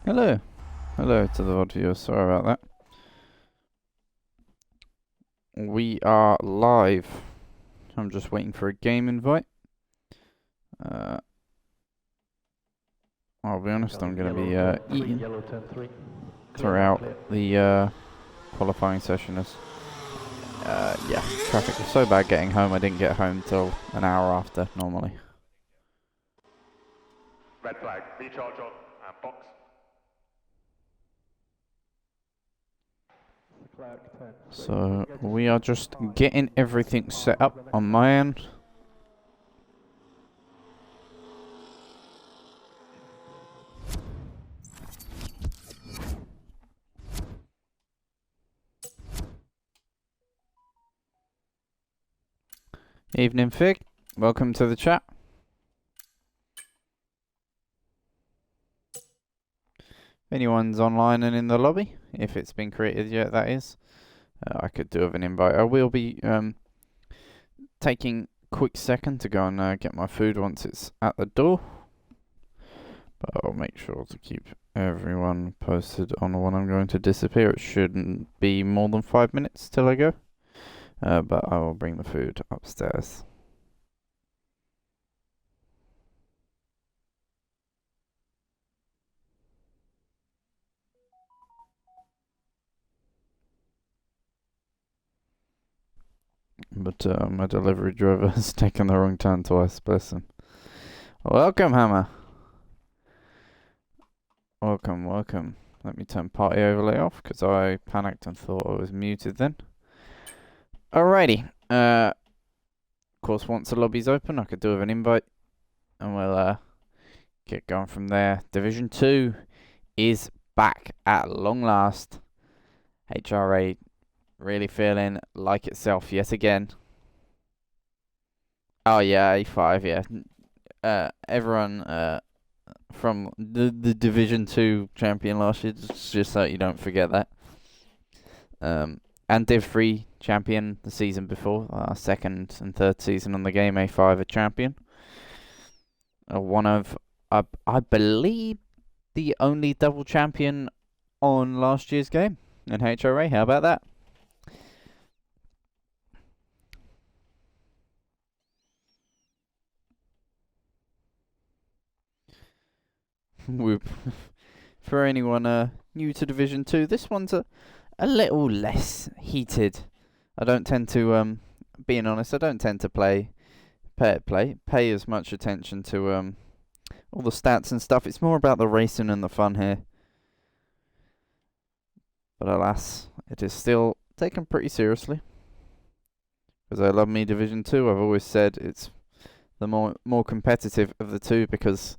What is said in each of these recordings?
Hello. Hello to the VOD viewers. Sorry about that. We are live. I'm just waiting for a game invite. I'll be honest, I'm going to be eating throughout the qualifying session as yeah, traffic was so bad getting home. I didn't get home till an hour after normally. Red flag, recharge on and box. So we are just getting everything set up on my end. Evening Fig, welcome to the chat. If anyone's online and in the lobby, if it's been created yet, that is. I could do with an invite. I will be taking a quick second to go and get my food once it's at the door. But I'll make sure to keep everyone posted on when I'm going to disappear. It shouldn't be more than 5 minutes till I go. But I will bring the food upstairs. But my delivery driver has taken the wrong turn twice, bless him. Welcome, Hammer. Welcome, welcome. Let me turn party overlay off, because I panicked and thought I was muted then. Alrighty. Of course, once the lobby's open, I could do with an invite. And we'll get going from there. Division 2 is back at long last. HRA really feeling like itself yet again. Oh yeah, A5, yeah. Everyone from the Division 2 champion last year, just so you don't forget that. And Div 3 champion the season before, second and third season on the game, A5 a champion. One of, I believe, the only double champion on last year's game in HRA. How about that? For anyone new to Division 2, this one's a little less heated. I don't tend to, being honest, I don't tend to pay as much attention to all the stats and stuff. It's more about the racing and the fun here. But alas, it is still taken pretty seriously. Because I love me Division 2. I've always said it's the more competitive of the two, because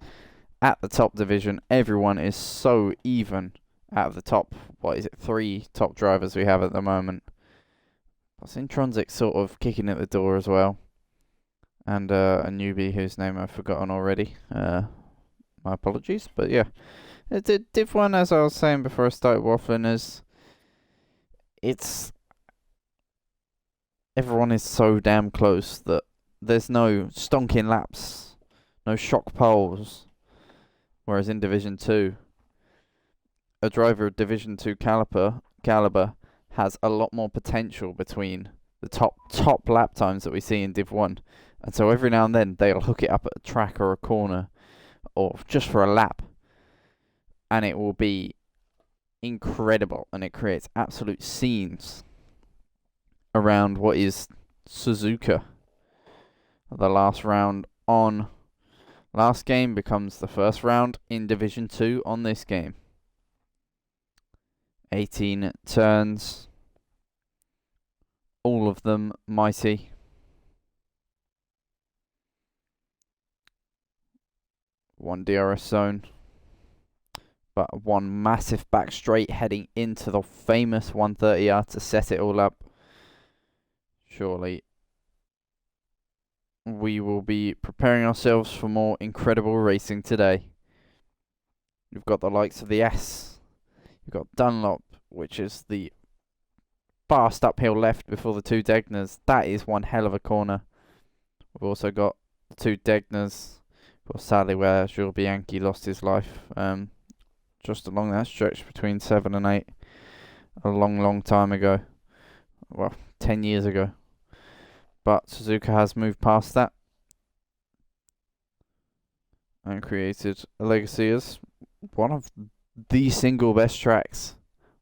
at the top division, everyone is so even. Out of the top, 3 top drivers we have at the moment. Plus Intronsic sort of kicking at the door as well. And a newbie whose name I've forgotten already. My apologies, but yeah. Div 1, as I was saying before I started waffling, everyone is so damn close that there's no stonking laps, no shock poles. Whereas in Division 2, a driver of Division 2 caliber has a lot more potential between the top lap times that we see in Div 1. And so every now and then they'll hook it up at a track or a corner or just for a lap. And it will be incredible, and it creates absolute scenes around what is Suzuka. The last round on last game becomes the first round in Division 2 on this game. 18 turns, all of them mighty. One DRS zone, but one massive back straight heading into the famous 130R to set it all up. Surely we will be preparing ourselves for more incredible racing today. You've got the likes of the S. You've got Dunlop, which is the fast uphill left before the 2 Degners. That is one hell of a corner. We've also got the 2 Degners, well, sadly, where Jules Bianchi lost his life just along that stretch between 7 and 8 a long time ago. Well, 10 years ago. But Suzuka has moved past that and created a legacy as one of the single best tracks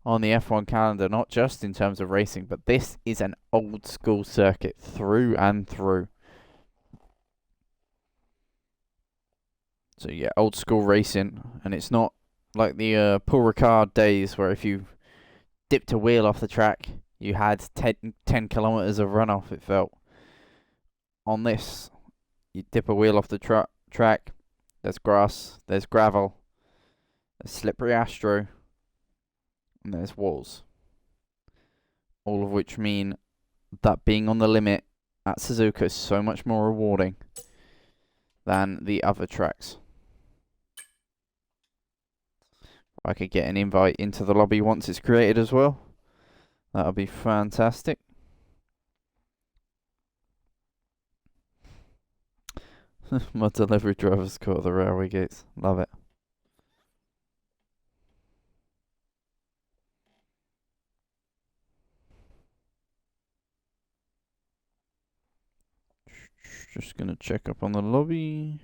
on the F1 calendar, not just in terms of racing, but this is an old school circuit through and through. So yeah, old school racing, and it's not like the Paul Ricard days where if you dipped a wheel off the track, you had 10 kilometers of runoff, it felt. On this, you dip a wheel off the track, there's grass, there's gravel, there's slippery astro, and there's walls. All of which mean that being on the limit at Suzuka is so much more rewarding than the other tracks. I could get an invite into the lobby once it's created as well. That'll be fantastic. My delivery driver's caught at the railway gates. Love it. Just gonna check up on the lobby.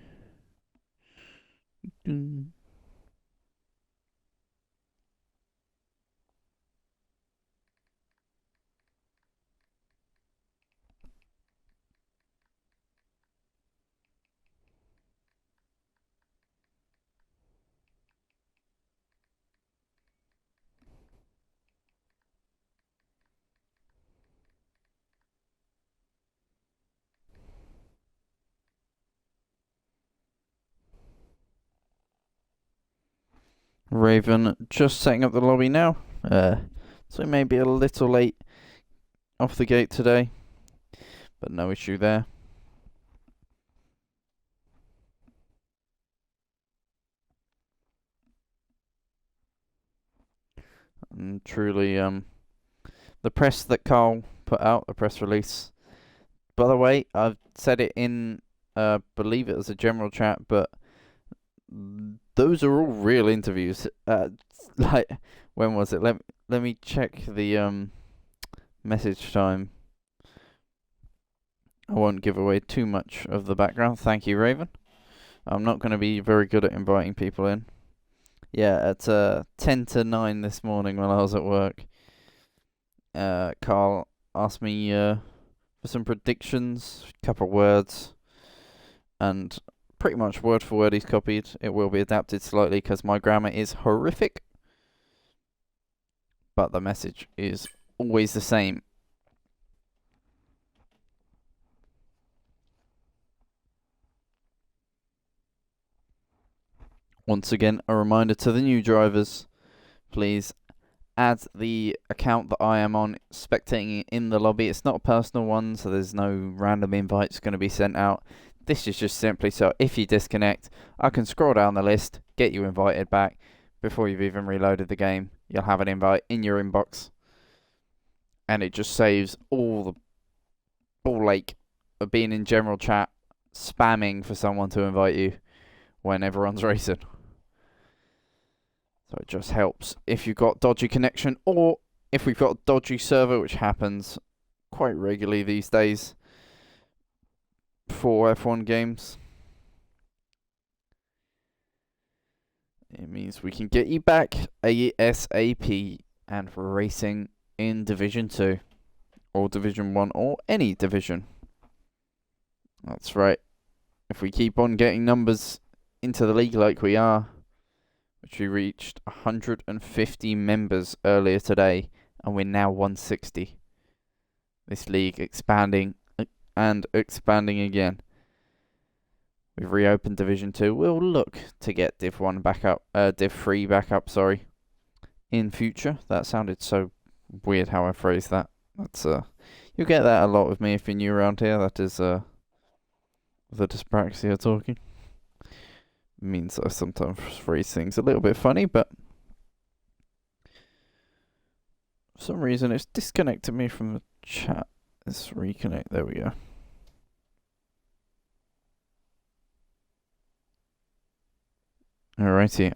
Raven just setting up the lobby now. So may be a little late off the gate today, but no issue there. And truly, the press that Carl put out, the press release. By the way, I've said it in, believe it was a general chat, but those are all real interviews. Like, when was it? Let me check the message time. I won't give away too much of the background. Thank you, Raven. I'm not going to be very good at inviting people in. Yeah, at 10 to 9 this morning when I was at work, Carl asked me for some predictions, a couple of words, and pretty much word for word he's copied. It will be adapted slightly because my grammar is horrific, but the message is always the same. Once again, a reminder to the new drivers, please add the account that I am on spectating in the lobby. It's not a personal one, so there's no random invites going to be sent out. This is just simply so if you disconnect, I can scroll down the list, get you invited back. Before you've even reloaded the game, you'll have an invite in your inbox. And it just saves all the ball ache of being in general chat, spamming for someone to invite you when everyone's racing. So it just helps if you've got dodgy connection, or if we've got a dodgy server, which happens quite regularly these days for F1 games. It means we can get you back ASAP and racing in Division 2 or Division 1 or any division. That's right. If we keep on getting numbers into the league like we are, which we reached 150 members earlier today, and we're now 160. This league expanding and expanding again. We've reopened Division 2. We'll look to get Div 1 back up, Div 3 back up, sorry, in future. That sounded so weird how I phrased that. That's you'll get that a lot with me if you're new around here. That is the dyspraxia talking. Means I sometimes phrase things a little bit funny, but for some reason it's disconnected me from the chat. Let's reconnect. There we go. Alrighty.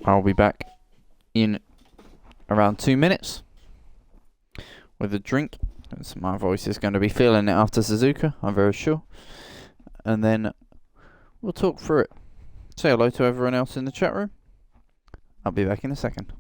I'll be back in around 2 minutes with a drink, as my voice is going to be feeling it after Suzuka, I'm very sure. And then we'll talk through it. Say hello to everyone else in the chat room. I'll be back in a second.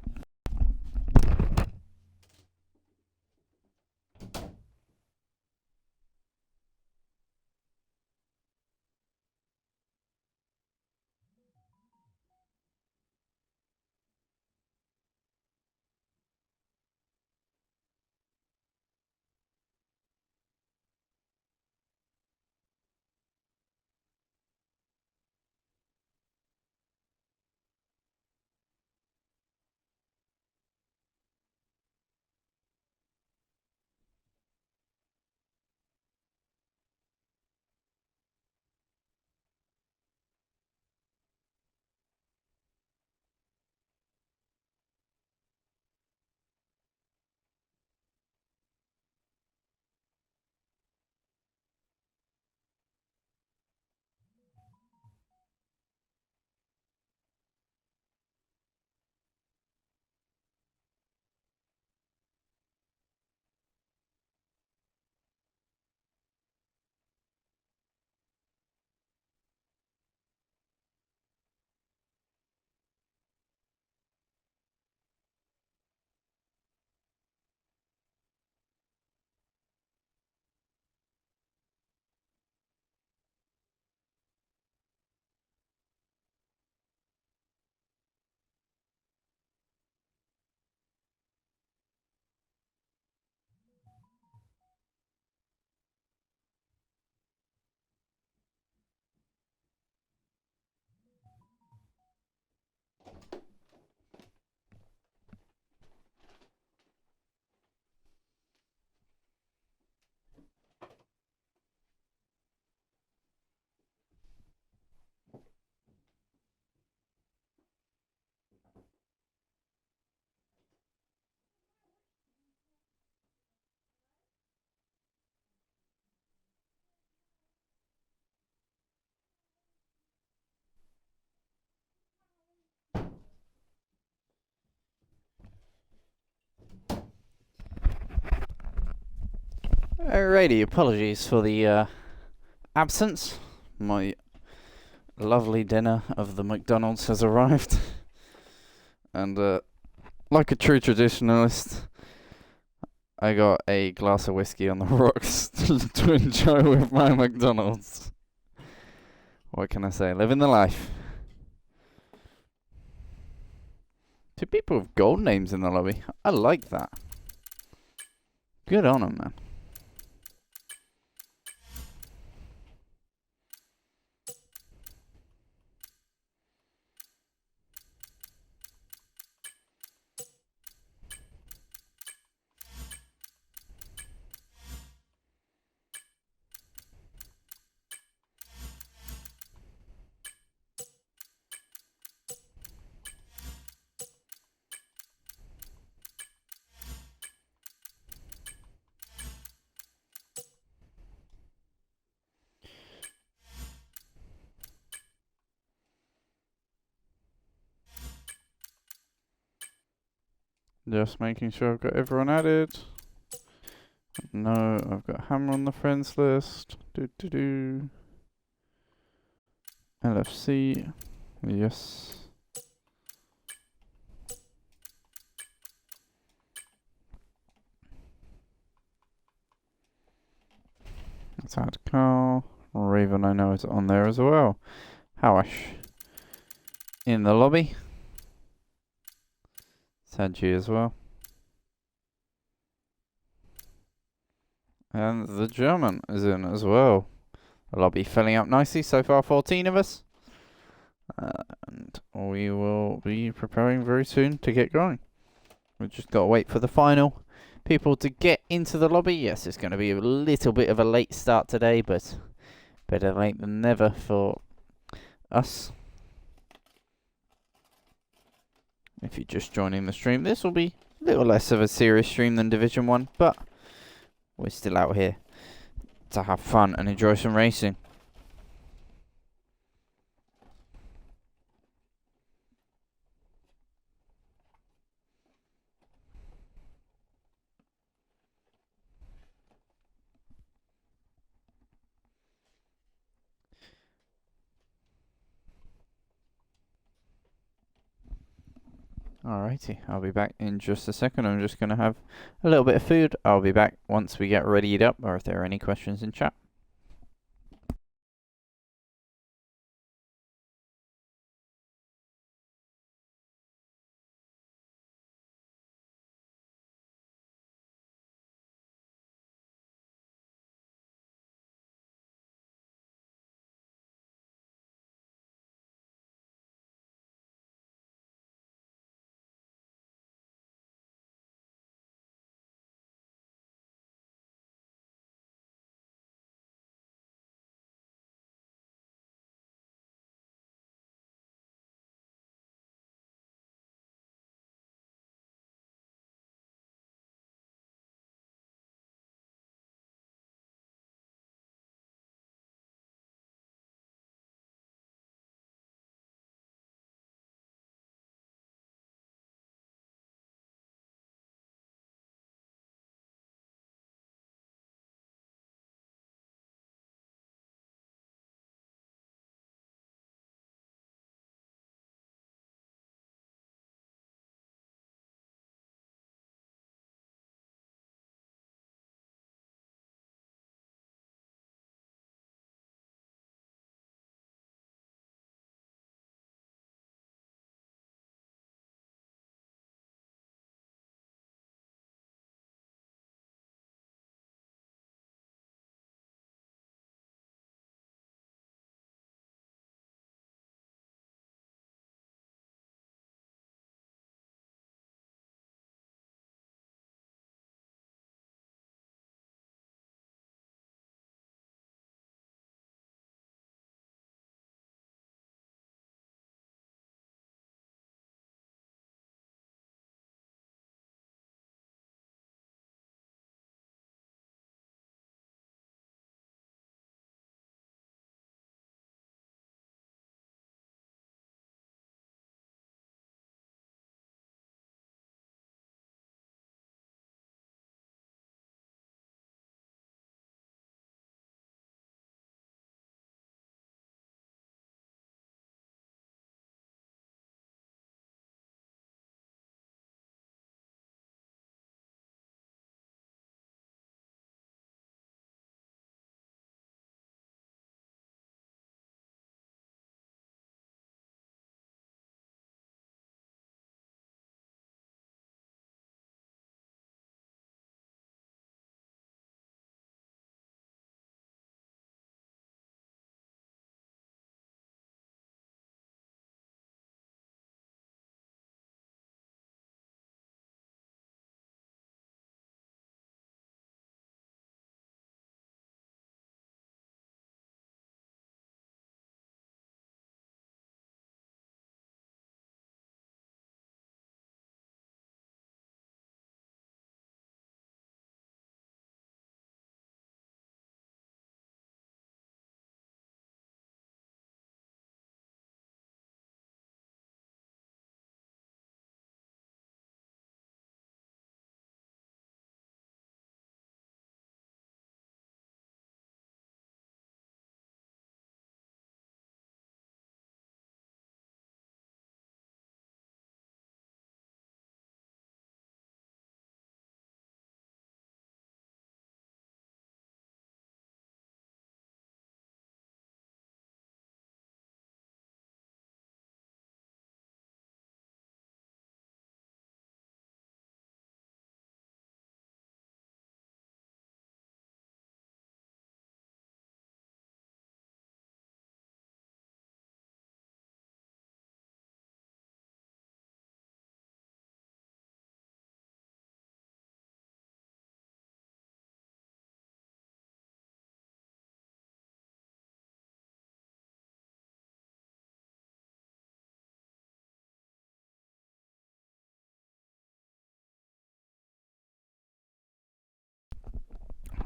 Alrighty, apologies for the absence. My lovely dinner of the McDonald's has arrived. And like a true traditionalist, I got a glass of whiskey on the rocks to enjoy with my McDonald's. What can I say? Living the life. 2 people with gold names in the lobby. I like that. Good on 'em, man. Just making sure I've got everyone added. No, I've got Hammer on the friends list. LFC. Yes. Let's add Carl. Raven, I know, is on there as well. Howash. In the lobby. Sanji as well. And the German is in as well. The lobby filling up nicely. So far, 14 of us. And we will be preparing very soon to get going. We've just got to wait for the final people to get into the lobby. Yes, it's going to be a little bit of a late start today, but better late than never for us. If you're just joining the stream, this will be a little less of a serious stream than Division 1, but we're still out here to have fun and enjoy some racing. Alrighty, I'll be back in just a second. I'm just going to have a little bit of food. I'll be back once we get readied up, or if there are any questions in chat.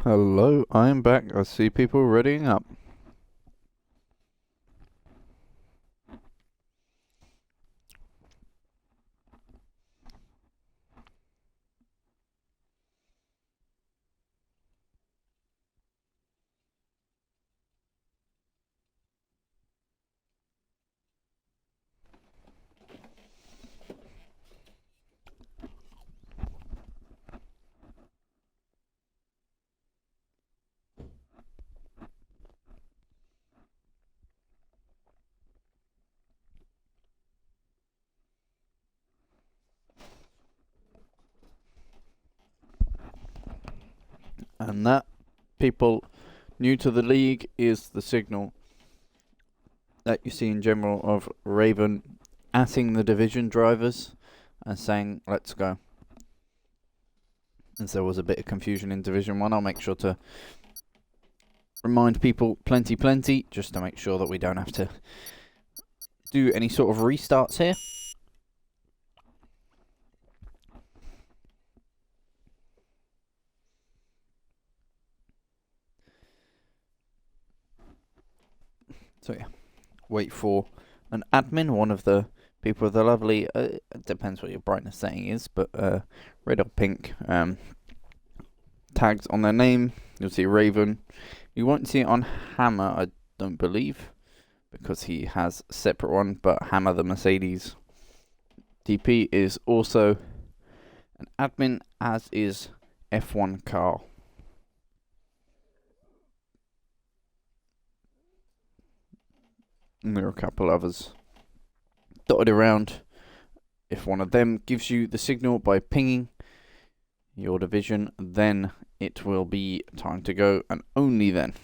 Hello, I'm back. I see people readying up. And that, people new to the league, is the signal that you see in general of Raven atting the division drivers and saying, let's go. As there was a bit of confusion in Division 1, I'll make sure to remind people plenty, just to make sure that we don't have to do any sort of restarts here. So yeah, wait for an admin, one of the people with the lovely, it depends what your brightness setting is, but red or pink tags on their name. You'll see Raven. You won't see it on Hammer, I don't believe, because he has a separate one, but Hammer the Mercedes DP is also an admin, as is F1 Carl. And there are a couple others dotted around. If one of them gives you the signal by pinging your division, then it will be time to go, and only then.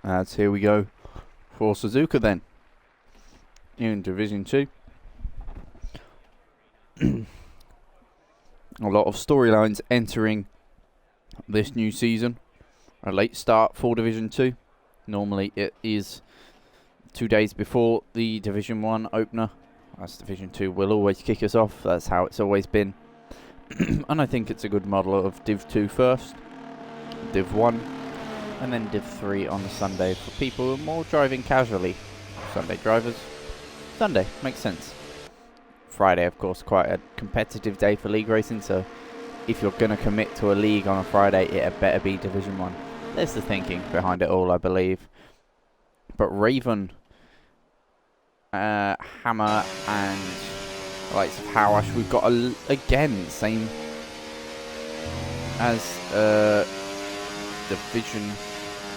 As here we go for Suzuka then, in Division 2. A lot of storylines entering this new season. A late start for Division 2. Normally it is 2 days before the Division 1 opener, as Division 2 will always kick us off. That's how it's always been. And I think it's a good model of Div 2 first, Div 1, and then Div 3 on the Sunday for people who are more driving casually. Sunday drivers. Sunday, makes sense. Friday, of course, quite a competitive day for league racing, so if you're going to commit to a league on a Friday, it had better be Division 1. There's the thinking behind it all, I believe. But Raven, Hammer, and the likes of Howash, we've got, again, same as Division.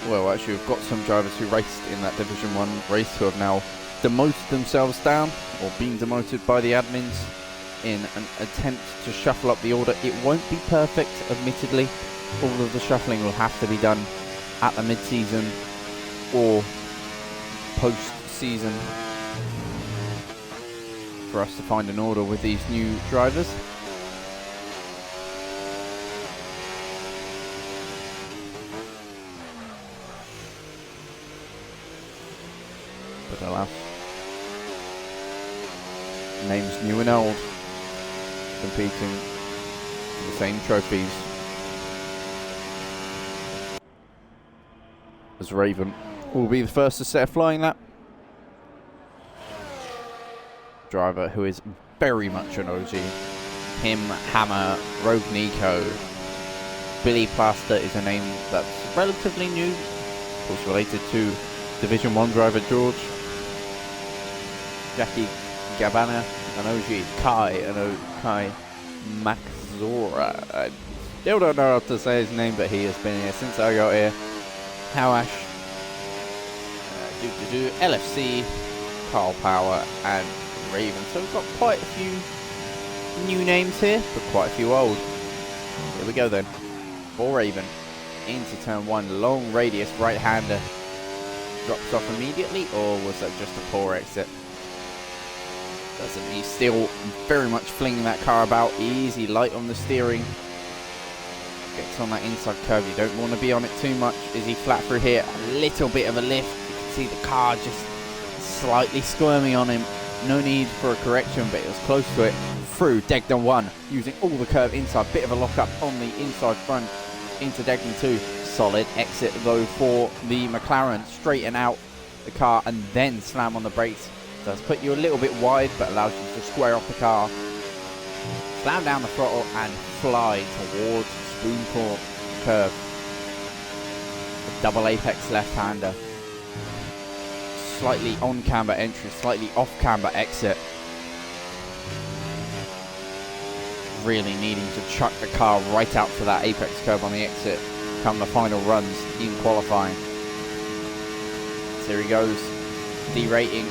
Well, actually, we've got some drivers who raced in that Division 1 race who have now demoted themselves down, or been demoted by the admins, in an attempt to shuffle up the order. It won't be perfect, admittedly. All of the shuffling will have to be done at the mid-season or post-season for us to find an order with these new drivers. But alas, names new and old competing for the same trophies as Raven will be the first to set a flying lap. Driver who is very much an OG. Him, Hammer, Rogue Nico, Billy Plaster is a name that's relatively new, of course related to Division 1 driver George. Jackie Gabana, an OG. Kai Maxora. I still don't know how to say his name, but he has been here since I got here. Howash, LFC, Carl Power, and Raven. So we've got quite a few new names here, but quite a few old. Here we go then. For Raven, into turn 1, long radius right-hander. Drops off immediately, or was that just a poor exit? Doesn't. He's still very much flinging that car about. Easy, light on the steering. Gets on that inside curve. You don't want to be on it too much. Is he flat through here? A little bit of a lift. You can see the car just slightly squirming on him. No need for a correction, but it was close to it. Through Degden 1, using all the curve inside. Bit of a lock up on the inside front into Degden 2. Solid exit though for the McLaren. Straighten out the car and then slam on the brakes. Does put you a little bit wide, but allows you to square off the car. Slam down the throttle and fly towards Spoonport curve. A double apex left-hander. slightly on camber entry, slightly off camber exit. Really needing to chuck the car right out for that apex curve on the exit come the final runs in qualifying. So here he goes, derating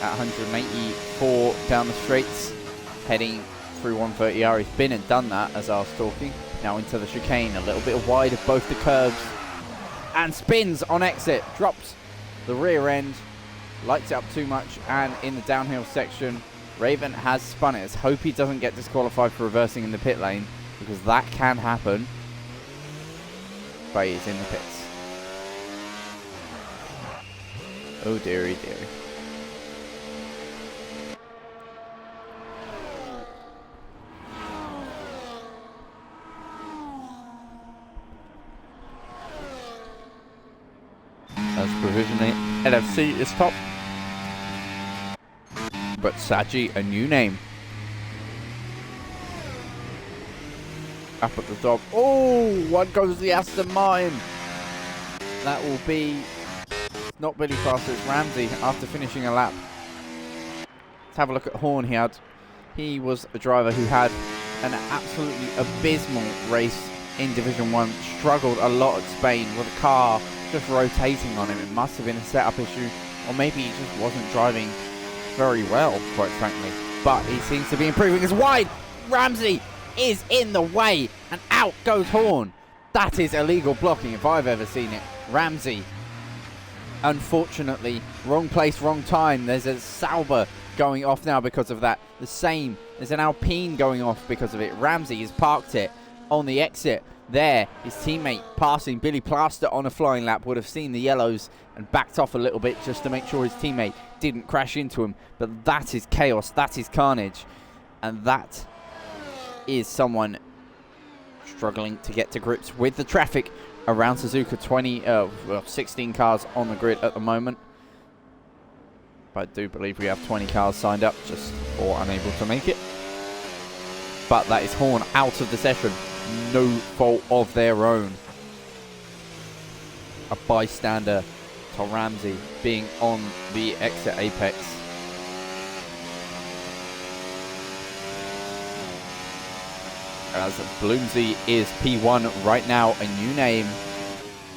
at 184 down the straights, heading through 130R. He's been and done that as I was talking. Now into the chicane, a little bit wide of both the curves, and spins on exit, drops the rear end, lights it up too much, and in the downhill section, Raven has spun it. Let's hope he doesn't get disqualified for reversing in the pit lane, because that can happen. But he's in the pits. Oh dearie dearie. As provisionally, LFC is top. But Saji, a new name. Up at the top. Oh, one goes the Aston Martin. That will be not Billy Foster, it's Ramsey after finishing a lap. Let's have a look at Horn. He was a driver who had an absolutely abysmal race in Division 1. Struggled a lot at Spain with a car just rotating on him. It must have been a setup issue, or maybe he just wasn't driving very well, quite frankly. But he seems to be improving. As wide, Ramsey is in the way, and out goes Horn. That is illegal blocking if I've ever seen it. Ramsey, unfortunately, wrong place, wrong time. There's a Sauber going off now because of that. The same, there's an Alpine going off because of it. Ramsey has parked it on the exit. There, his teammate passing Billy Plaster on a flying lap would have seen the yellows and backed off a little bit just to make sure his teammate didn't crash into him. But that is chaos, that is carnage, and that is someone struggling to get to grips with the traffic around Suzuka. 16 cars on the grid at the moment. But I do believe we have 20 cars signed up, just or unable to make it. But that is Horn out of the session. No fault of their own. A bystander to Ramsey being on the exit apex. As Bloomsy is P1 right now, a new name.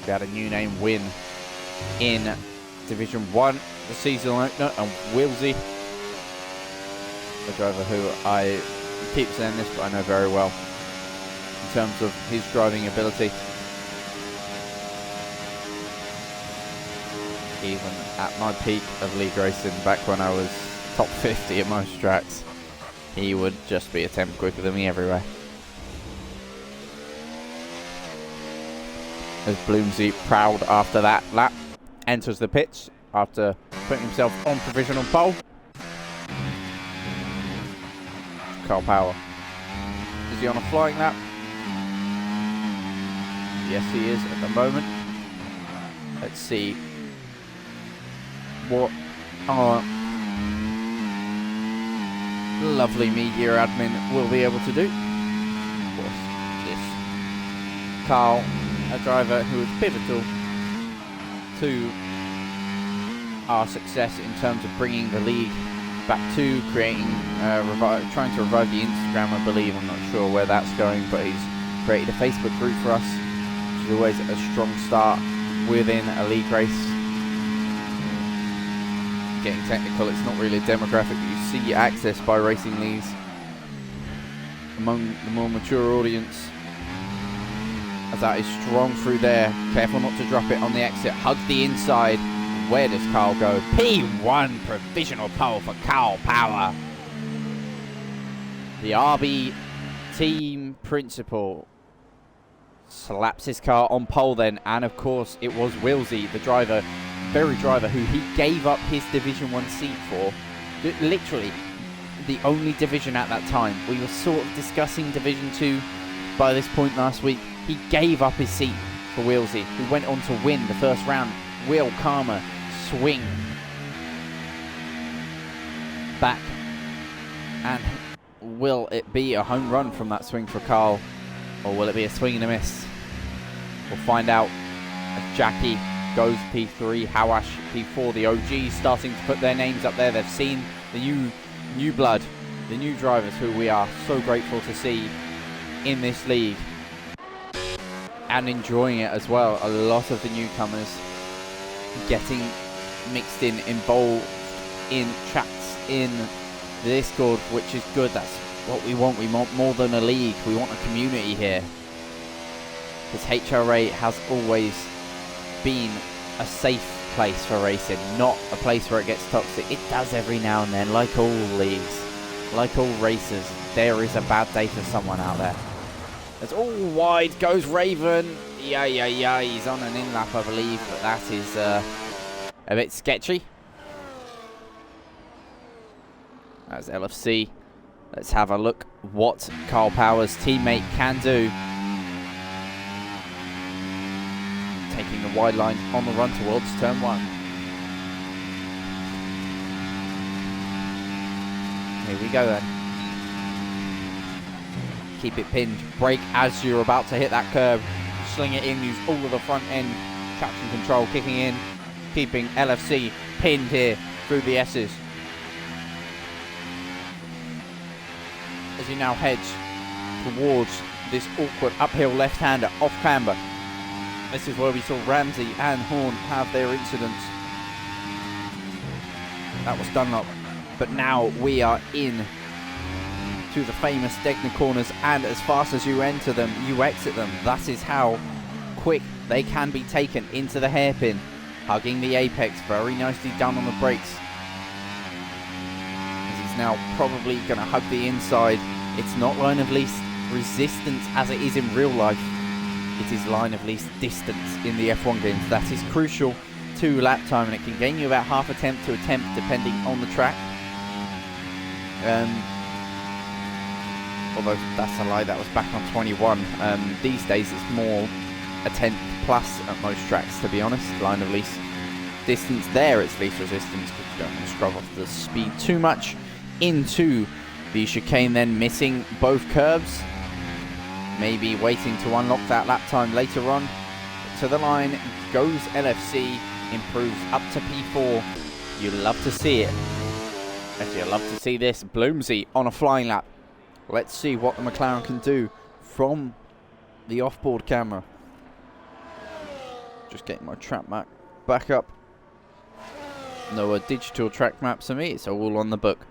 We had a new name win in Division 1, the season opener, and Wilsey, a driver who I keep saying this, but I know very well in terms of his driving ability. Even at my peak of league racing, back when I was top 50 at most tracks, he would just be a tenth quicker than me everywhere. As Bloomsy, proud after that lap, enters the pits after putting himself on provisional pole. Carl Power. Is he on a flying lap? Yes, he is at the moment. Let's see what our lovely media admin will be able to do. Of course, this Carl, a driver who was pivotal to our success in terms of bringing the league back to creating, trying to revive the Instagram, I believe. I'm not sure where that's going, but he's created a Facebook group for us, which is always a strong start within a league race. Getting technical, it's not really a demographic that you see access by racing leagues among the more mature audience. As that is strong through there, careful not to drop it on the exit, hugs the inside. Where does Carl go? P1 provisional pole for Carl Power. The RB team principal slaps his car on pole then, and of course it was Wilsey, the driver, very driver who he gave up his Division 1 seat for. Literally the only division at that time. We were sort of discussing Division 2 by this point last week. He gave up his seat for Wilsey, who went on to win the first round. Will Karma swing back, and will it be a home run from that swing for Carl, or will it be a swing and a miss? We'll find out as Jackie goes P3, Hawash P4. The OGs starting to put their names up there. They've seen the new blood, the new drivers who we are so grateful to see in this league and enjoying it as well. A lot of the newcomers getting mixed in, involved in chats in the Discord, which is good. That's what we want. We want more than a league. We want a community here. Because HRA has always been a safe place for racing, not a place where it gets toxic. It does every now and then, like all leagues, like all races. There is a bad day for someone out there. It's all wide goes Raven. Yeah. He's on an in-lap, I believe, but that is a bit sketchy. That's LFC. Let's have a look what Carl Power's teammate can do. Taking the wide line on the run towards turn 1. Here we go then. Keep it pinned. Brake as you're about to hit that curb. Sling it in. Use all of the front end traction control kicking in. Keeping LFC pinned here through the S's. As he now heads towards this awkward uphill left-hander off camber. This is where we saw Ramsey and Horn have their incidents. That was Dunlop. But now we are in to the famous Stegner corners, and as fast as you enter them, you exit them. That is how quick they can be taken into the hairpin. Hugging the apex, very nicely done on the brakes. As he's now probably going to hug the inside. It's not line of least resistance as it is in real life. It is line of least distance in the F1 games. That is crucial to lap time, and it can gain you about half attempt to attempt depending on the track. Although that's a lie, that was back on 21. These days it's more a 10th plus at most tracks, to be honest. Line of least distance there, it's least resistance because you don't want to scrub off the speed too much into the chicane, then missing both curves. Maybe waiting to unlock that lap time later on. To the line goes LFC, improves up to P4. You love to see it. Actually, I love to see this. Bloomsy on a flying lap. Let's see what the McLaren can do from the off-board camera. Just getting my track map back up. No digital track maps for me, it's all on the book.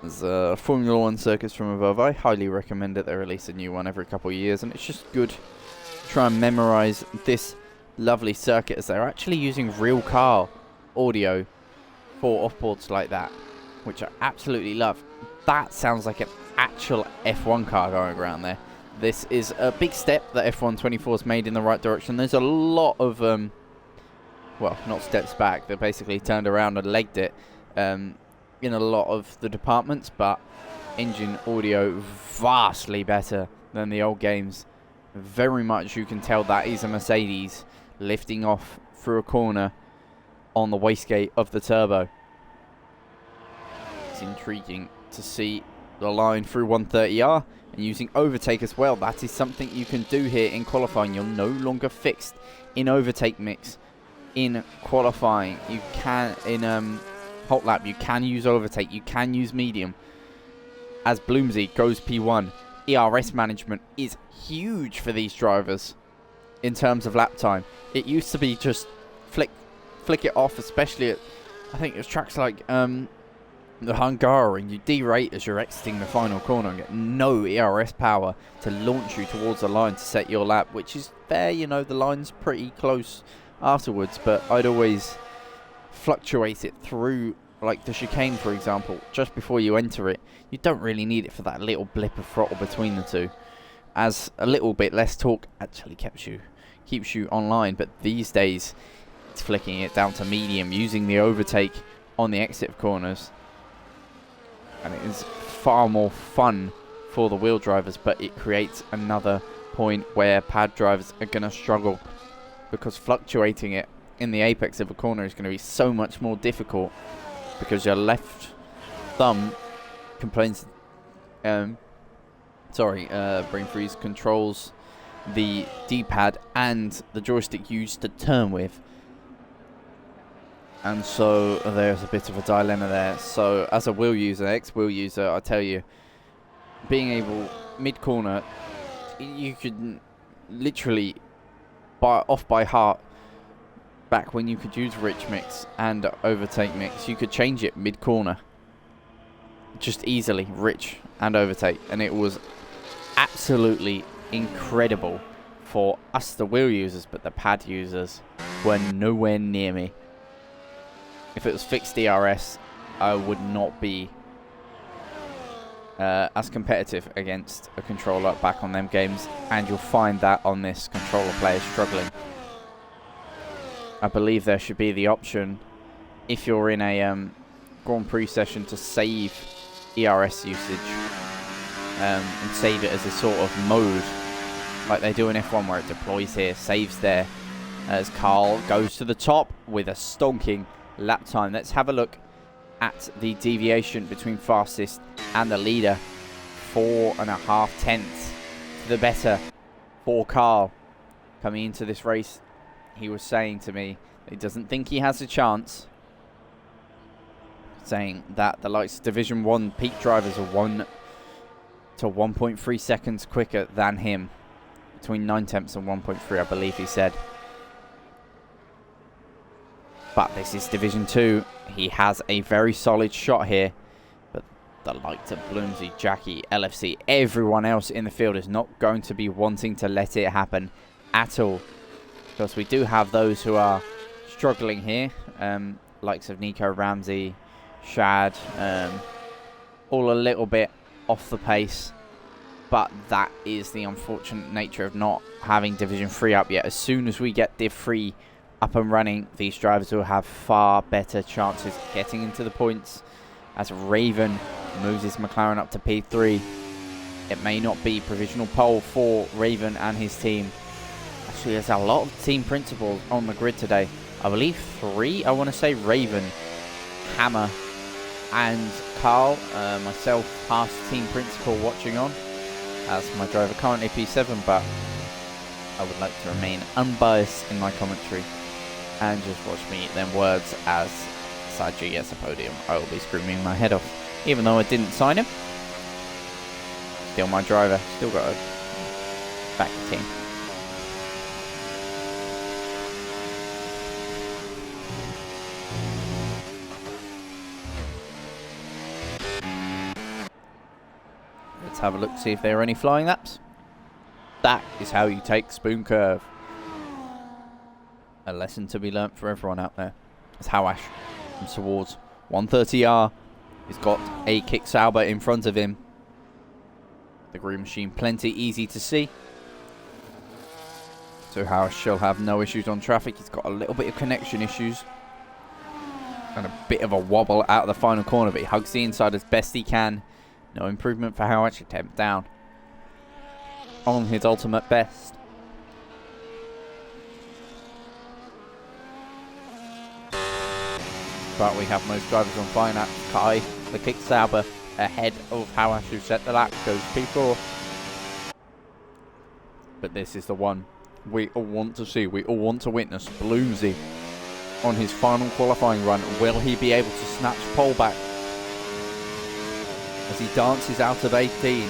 There's a Formula 1 circuits from above. I highly recommend it. They release a new one every couple of years, and it's just good to try and memorize this lovely circuit, as they're actually using real car audio for offboards like that, which I absolutely love. That sounds like an actual F1 car going around there. This is a big step that F1 24's made in the right direction. There's a lot of, well, not steps back. They basically turned around and legged it in a lot of the departments, but engine audio vastly better than the old games. Very much you can tell that is a Mercedes lifting off through a corner on the wastegate of the turbo. It's intriguing to see the line through 130R and using overtake as well. That is something you can do here in qualifying. You're no longer fixed in overtake mix in qualifying. You can in hot lap, you can use overtake, you can use medium. As Bloomsy goes P1, ERS management is huge for these drivers in terms of lap time. It used to be just flick it off, especially at, I think it was tracks like the Hungaroring. You derate as you're exiting the final corner and get no ERS power to launch you towards the line to set your lap, which is fair, you know, the line's pretty close afterwards, but I'd always fluctuate it through, like the chicane for example, just before you enter it. You don't really need it for that little blip of throttle between the two, as a little bit less torque actually keeps you online. But these days it's flicking it down to medium, using the overtake on the exit of corners, and it is far more fun for the wheel drivers, but it creates another point where pad drivers are going to struggle, because fluctuating it in the apex of a corner is going to be so much more difficult, because your left thumb brain freeze controls the D-pad and the joystick used to turn with. And so there's a bit of a dilemma there. So as a wheel user, ex-wheel user, I tell you, being able, mid-corner, you could literally, off by heart, back when you could use rich mix and overtake mix, you could change it mid-corner. Just easily, rich and overtake. And it was absolutely incredible for us, the wheel users, but the pad users were nowhere near me. If it was fixed DRS, I would not be as competitive against a controller back on them games, and you'll find that on this controller player struggling. I believe there should be the option, if you're in a Grand Prix session, to save ERS usage and save it as a sort of mode, like they do in F1 where it deploys here, saves there, as Carl goes to the top with a stonking lap time. Let's have a look at the deviation between fastest and the leader. 4.5 tenths to the better for Carl. Coming into this race, he was saying to me that he doesn't think he has a chance, saying that the likes of Division 1 peak drivers are 1 to 1.3 seconds quicker than him. Between 9 tenths and 1.3, I believe he said. But this is Division 2. He has a very solid shot here. But the likes of Bloomsy, Jackie, LFC, everyone else in the field is not going to be wanting to let it happen at all. Because we do have those who are struggling here. Likes of Nico, Ramsey, Shad. All a little bit off the pace. But that is the unfortunate nature of not having Division 3 up yet. As soon as we get Div 3 up and running, these drivers will have far better chances getting into the points. As Raven moves his McLaren up to P3, it may not be provisional pole for Raven and his team. Actually, there's a lot of team principals on the grid today. I believe 3, I want to say Raven, Hammer and Carl. Myself, past team principal, watching on as my driver, currently P7, but I would like to remain unbiased in my commentary and just watch me eat them words as Saji gets a podium. I will be screaming my head off. Even though I didn't sign him, still my driver, still got to back the team. Let's have a look, see if there are any flying laps. That is how you take Spoon Curve. A lesson to be learnt for everyone out there. As Hawash comes towards 130R. He's got a Kick Sauber in front of him. The green machine plenty easy to see. So Hawash shall have no issues on traffic. He's got a little bit of connection issues. And a bit of a wobble out of the final corner, but he hugs the inside as best he can. No improvement for Hawash. Attempt down on his ultimate best. But we have most drivers on fire now. Kai, the Kick Sauber, ahead of Hawash, who set the lap, goes P4. But this is the one we all want to see. We all want to witness Bloomsy on his final qualifying run. Will he be able to snatch pole back as he dances out of 18,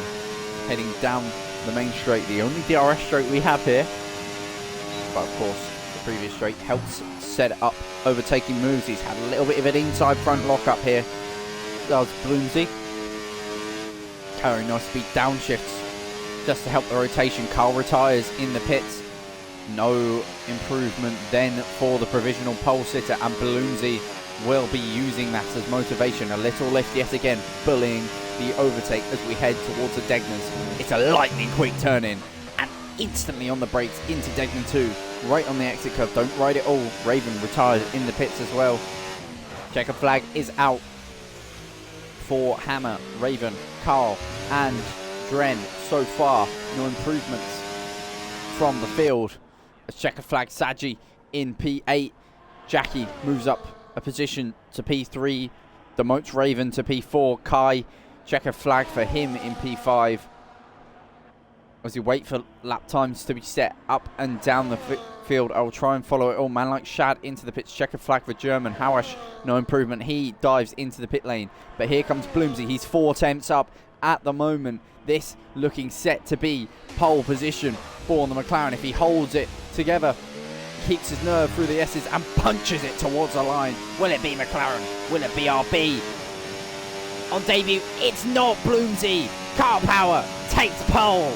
heading down the main straight, the only DRS straight we have here. But of course, the previous straight helps set up overtaking moves. He's had a little bit of an inside front lock up here. Does Bloomsy. Carrying nice speed downshifts just to help the rotation. Carl retires in the pits. No improvement then for the provisional pole sitter, and Bloomsy will be using that as motivation. A little lift yet again, bullying the overtake as we head towards the Degners. It's a lightning quick turn in, and instantly on the brakes into Degner 2, right on the exit curve. Don't ride it all. Raven retires in the pits as well. Checker flag is out for Hammer, Raven, Carl and Dren. So far, no improvements from the field. A checker flag, Saji in P8. Jackie moves up a position to P3. Demotes Raven to P4. Kai, checker flag for him in P5. as we wait for lap times to be set up and down the field. I will try and follow it all. Man like Shad into the pits. Checkered flag for German. Hawash, no improvement. He dives into the pit lane. But here comes Bloomsy. He's 4 tenths up at the moment. This looking set to be pole position for the McLaren. If he holds it together, keeps his nerve through the S's and punches it towards the line. Will it be McLaren? Will it be RB? On debut, it's not Bloomsy. Car Power takes pole.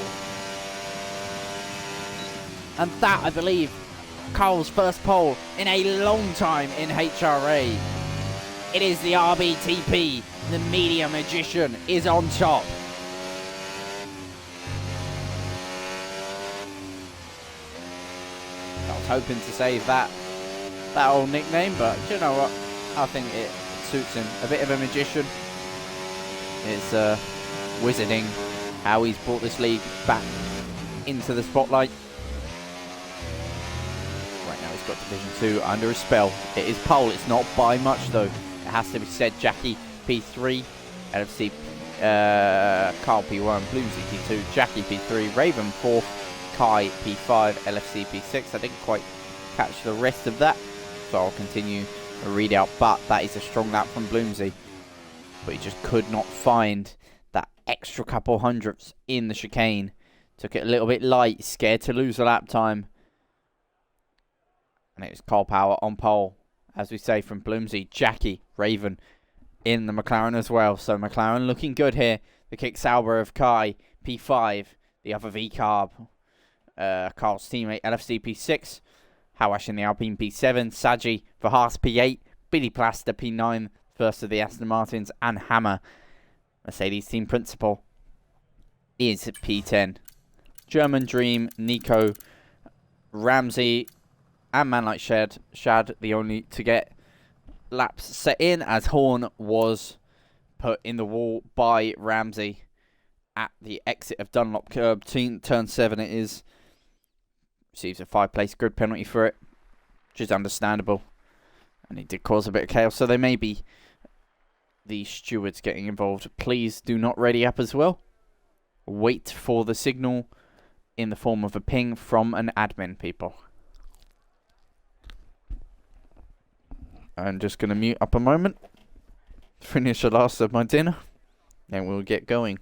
And that, I believe, Carl's first pole in a long time in HRA. It is the RBTP. The Media Magician is on top. I was hoping to save that old nickname, but you know what? I think it suits him. A bit of a magician. It's wizarding how he's brought this league back into the spotlight. Right now he's got Division 2 under his spell. It is pole. It's not by much though. It has to be said. Jackie P3, LFC Carl P1, Bloomsy P2, Jackie P3, Raven 4th, Kai P5, LFC P6. I didn't quite catch the rest of that, so I'll continue a readout. But that is a strong lap from Bloomsy. But he just could not find that extra couple hundredths in the chicane. Took it a little bit light, scared to lose a lap time. And it was Carl Power on pole, as we say, from Bloomsy. Jackie, Raven in the McLaren as well. So McLaren looking good here. The kick Sauber of Kai, P5. The other V-Carb, Carl's teammate, LFC P6. Hawash in the Alpine P7. Saji for Haas P8. Billy Plaster P9. First of the Aston Martins. And Hammer, Mercedes team principal, is P10. German Dream, Nico, Ramsey, and Man Like Shad, the only to get laps set in, as Horn was put in the wall by Ramsey at the exit of Dunlop curb. Turn 7 it is. Receives a 5-place grid penalty for it, which is understandable. And it did cause a bit of chaos, so they may be the stewards getting involved. Please do not ready up as well. Wait for the signal in the form of a ping from an admin, people. I'm just going to mute up a moment, finish the last of my dinner, then we'll get going.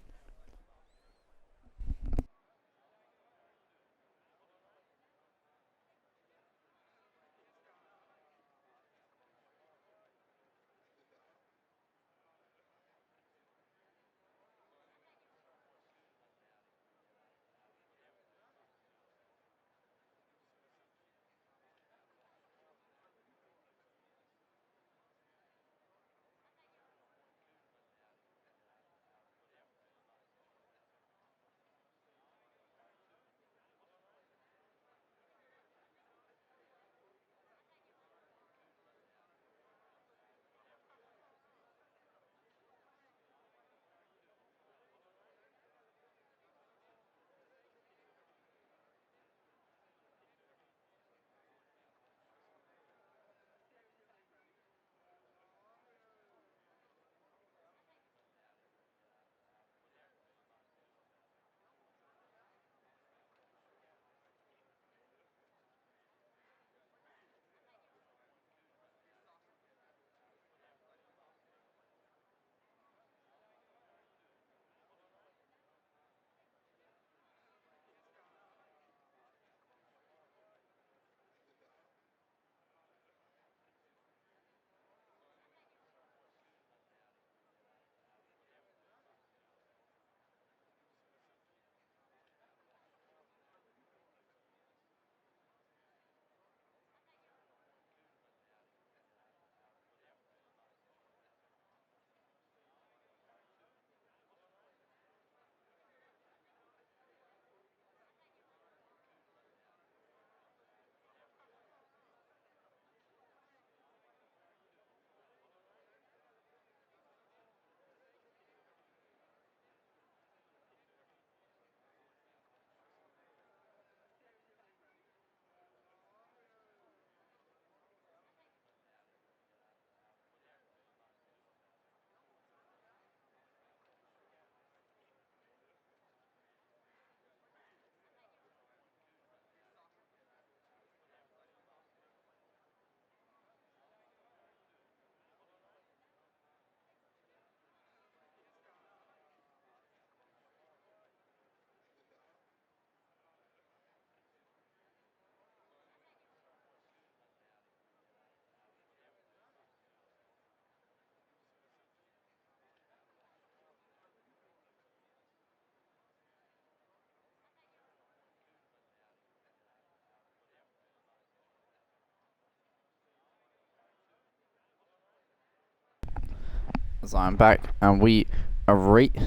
as I'm back, and we await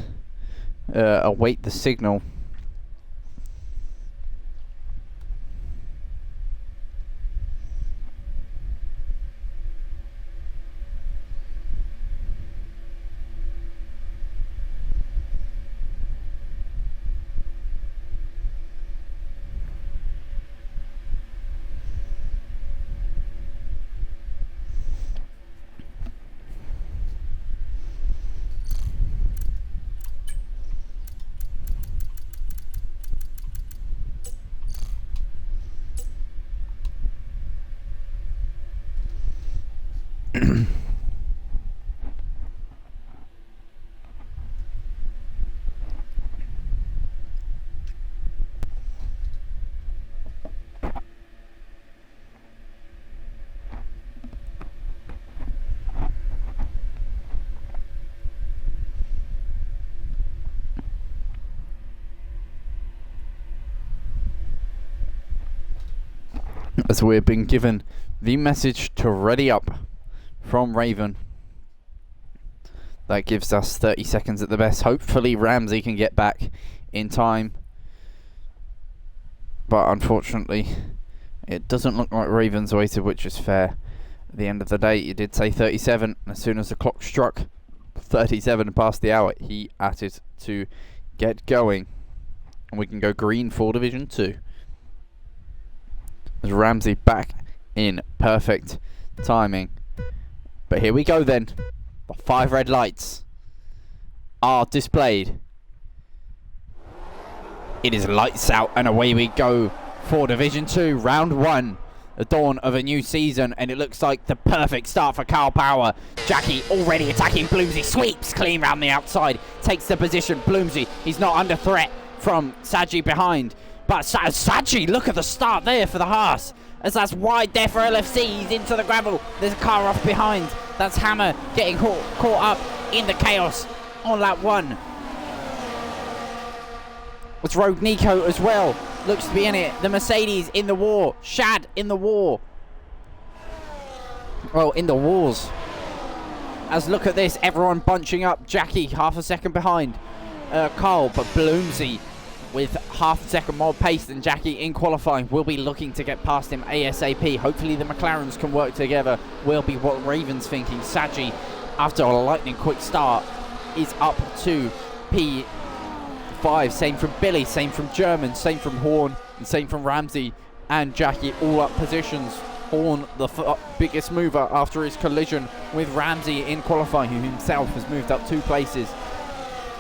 the signal. As we've been given the message to ready up from Raven. That gives us 30 seconds at the best. Hopefully Ramsey can get back in time. But unfortunately, it doesn't look like Raven's waited, which is fair. At the end of the day, you did say 37. And as soon as the clock struck 37 past the hour, he at it to get going. And we can go green for Division 2. As Ramsey back in perfect timing. But here we go then. The 5 red lights are displayed. It is lights out and away we go for Division 2, round 1. The dawn of a new season, and it looks like the perfect start for Carl Power. Jackie already attacking Bloomsy, sweeps clean round the outside, takes the position. Bloomsy, he's not under threat from Saji behind. But Saji, look at the start there for the Haas. As that's wide there for LFC, he's into the gravel. There's a car off behind. That's Hammer getting caught up in the chaos on lap 1. It's Rogue Nico as well. Looks to be in it. The Mercedes in the war. Shad in the war. Well, in the wars. As look at this, everyone bunching up. Jackie half a second behind Carl, but Bloomsy with half a second more pace than Jackie in qualifying will be looking to get past him ASAP. Hopefully the McLarens can work together, will be what Raven's thinking. Saji, after a lightning quick start, is up to P5. Same from Billy, same from German, same from Horn, and same from Ramsey and Jackie, all up positions. Horn, the biggest mover after his collision with Ramsey in qualifying, who himself has moved up 2 places.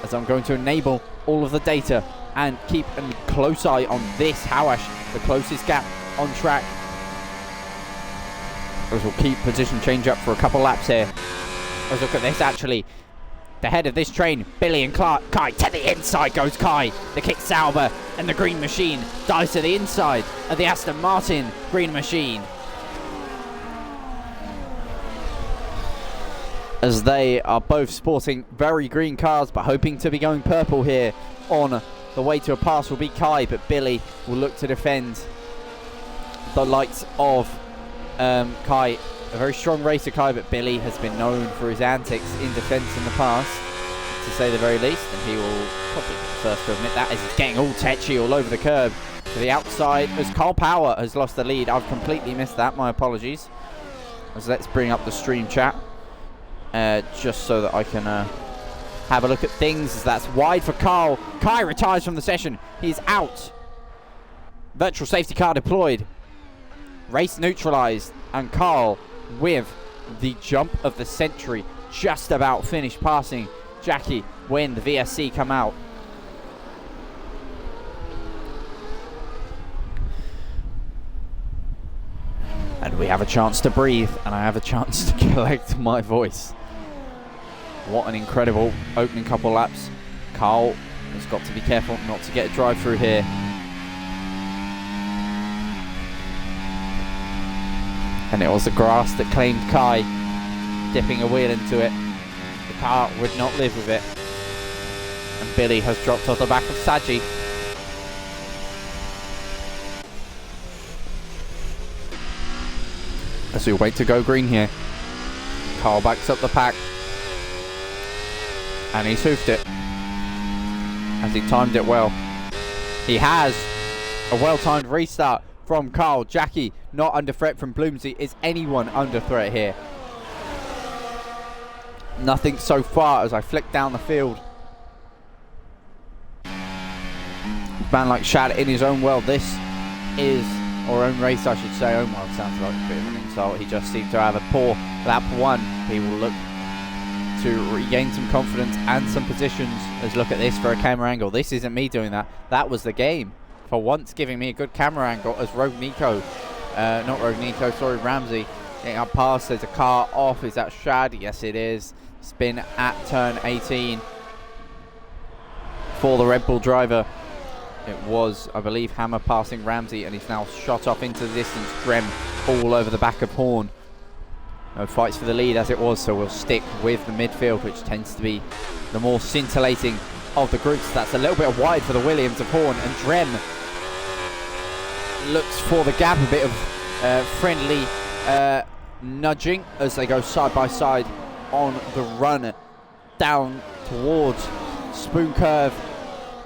As I'm going to enable all of the data and keep a close eye on this Hawash, the closest gap on track. As we'll keep position change up for a couple laps here. Let's look at this actually. The head of this train, Billy and Clark. Kai to the inside goes Kai. The kick Sauber and the green machine dives to the inside of the Aston Martin green machine. As they are both sporting very green cars, but hoping to be going purple here on the way to a pass will be Kai, but Billy will look to defend the likes of Kai. A very strong racer, Kai, but Billy has been known for his antics in defence in the past, to say the very least, and he will probably be the first to admit that, as he's getting all tetchy all over the curb to the outside, as Carl Power has lost the lead. I've completely missed that, my apologies. As let's bring up the stream chat, just so that I can have a look at things. As that's wide for Carl. Kai retires from the session. He's out. Virtual safety car deployed. Race neutralized. And Carl, with the jump of the century, just about finished passing Jackie when the VSC come out. And we have a chance to breathe, and I have a chance to collect my voice. What an incredible opening couple laps. Carl has got to be careful not to get a drive through here. And it was the grass that claimed Kai, dipping a wheel into it. The car would not live with it. And Billy has dropped off the back of Saji. As we wait to go green here. Carl backs up the pack. And he's hoofed it. As he timed it well. He has a well-timed restart from Carl. Jackie not under threat from Bloomsy. Is anyone under threat here? Nothing so far as I flick down the field. Man like Shad in his own world. This is, or own race I should say. Own world sounds like a bit of an insult. He just seemed to have a poor lap 1. He will look to regain some confidence and some positions. Let's look at this for a camera angle. This isn't me doing that. That was the game. For once giving me a good camera angle as Rogue Nico. Not Rogue Nico, sorry, Ramsey. Getting up past, there's a car off. Is that Shad? Yes, it is. Spin at turn 18 for the Red Bull driver. It was, I believe, Hammer passing Ramsey, and he's now shot off into the distance. Drem all over the back of Horn. No fights for the lead as it was, so we'll stick with the midfield, which tends to be the more scintillating of the groups. That's a little bit wide for the Williams of Horn, and Drem looks for the gap. A bit of friendly nudging as they go side by side on the run down towards Spoon Curve.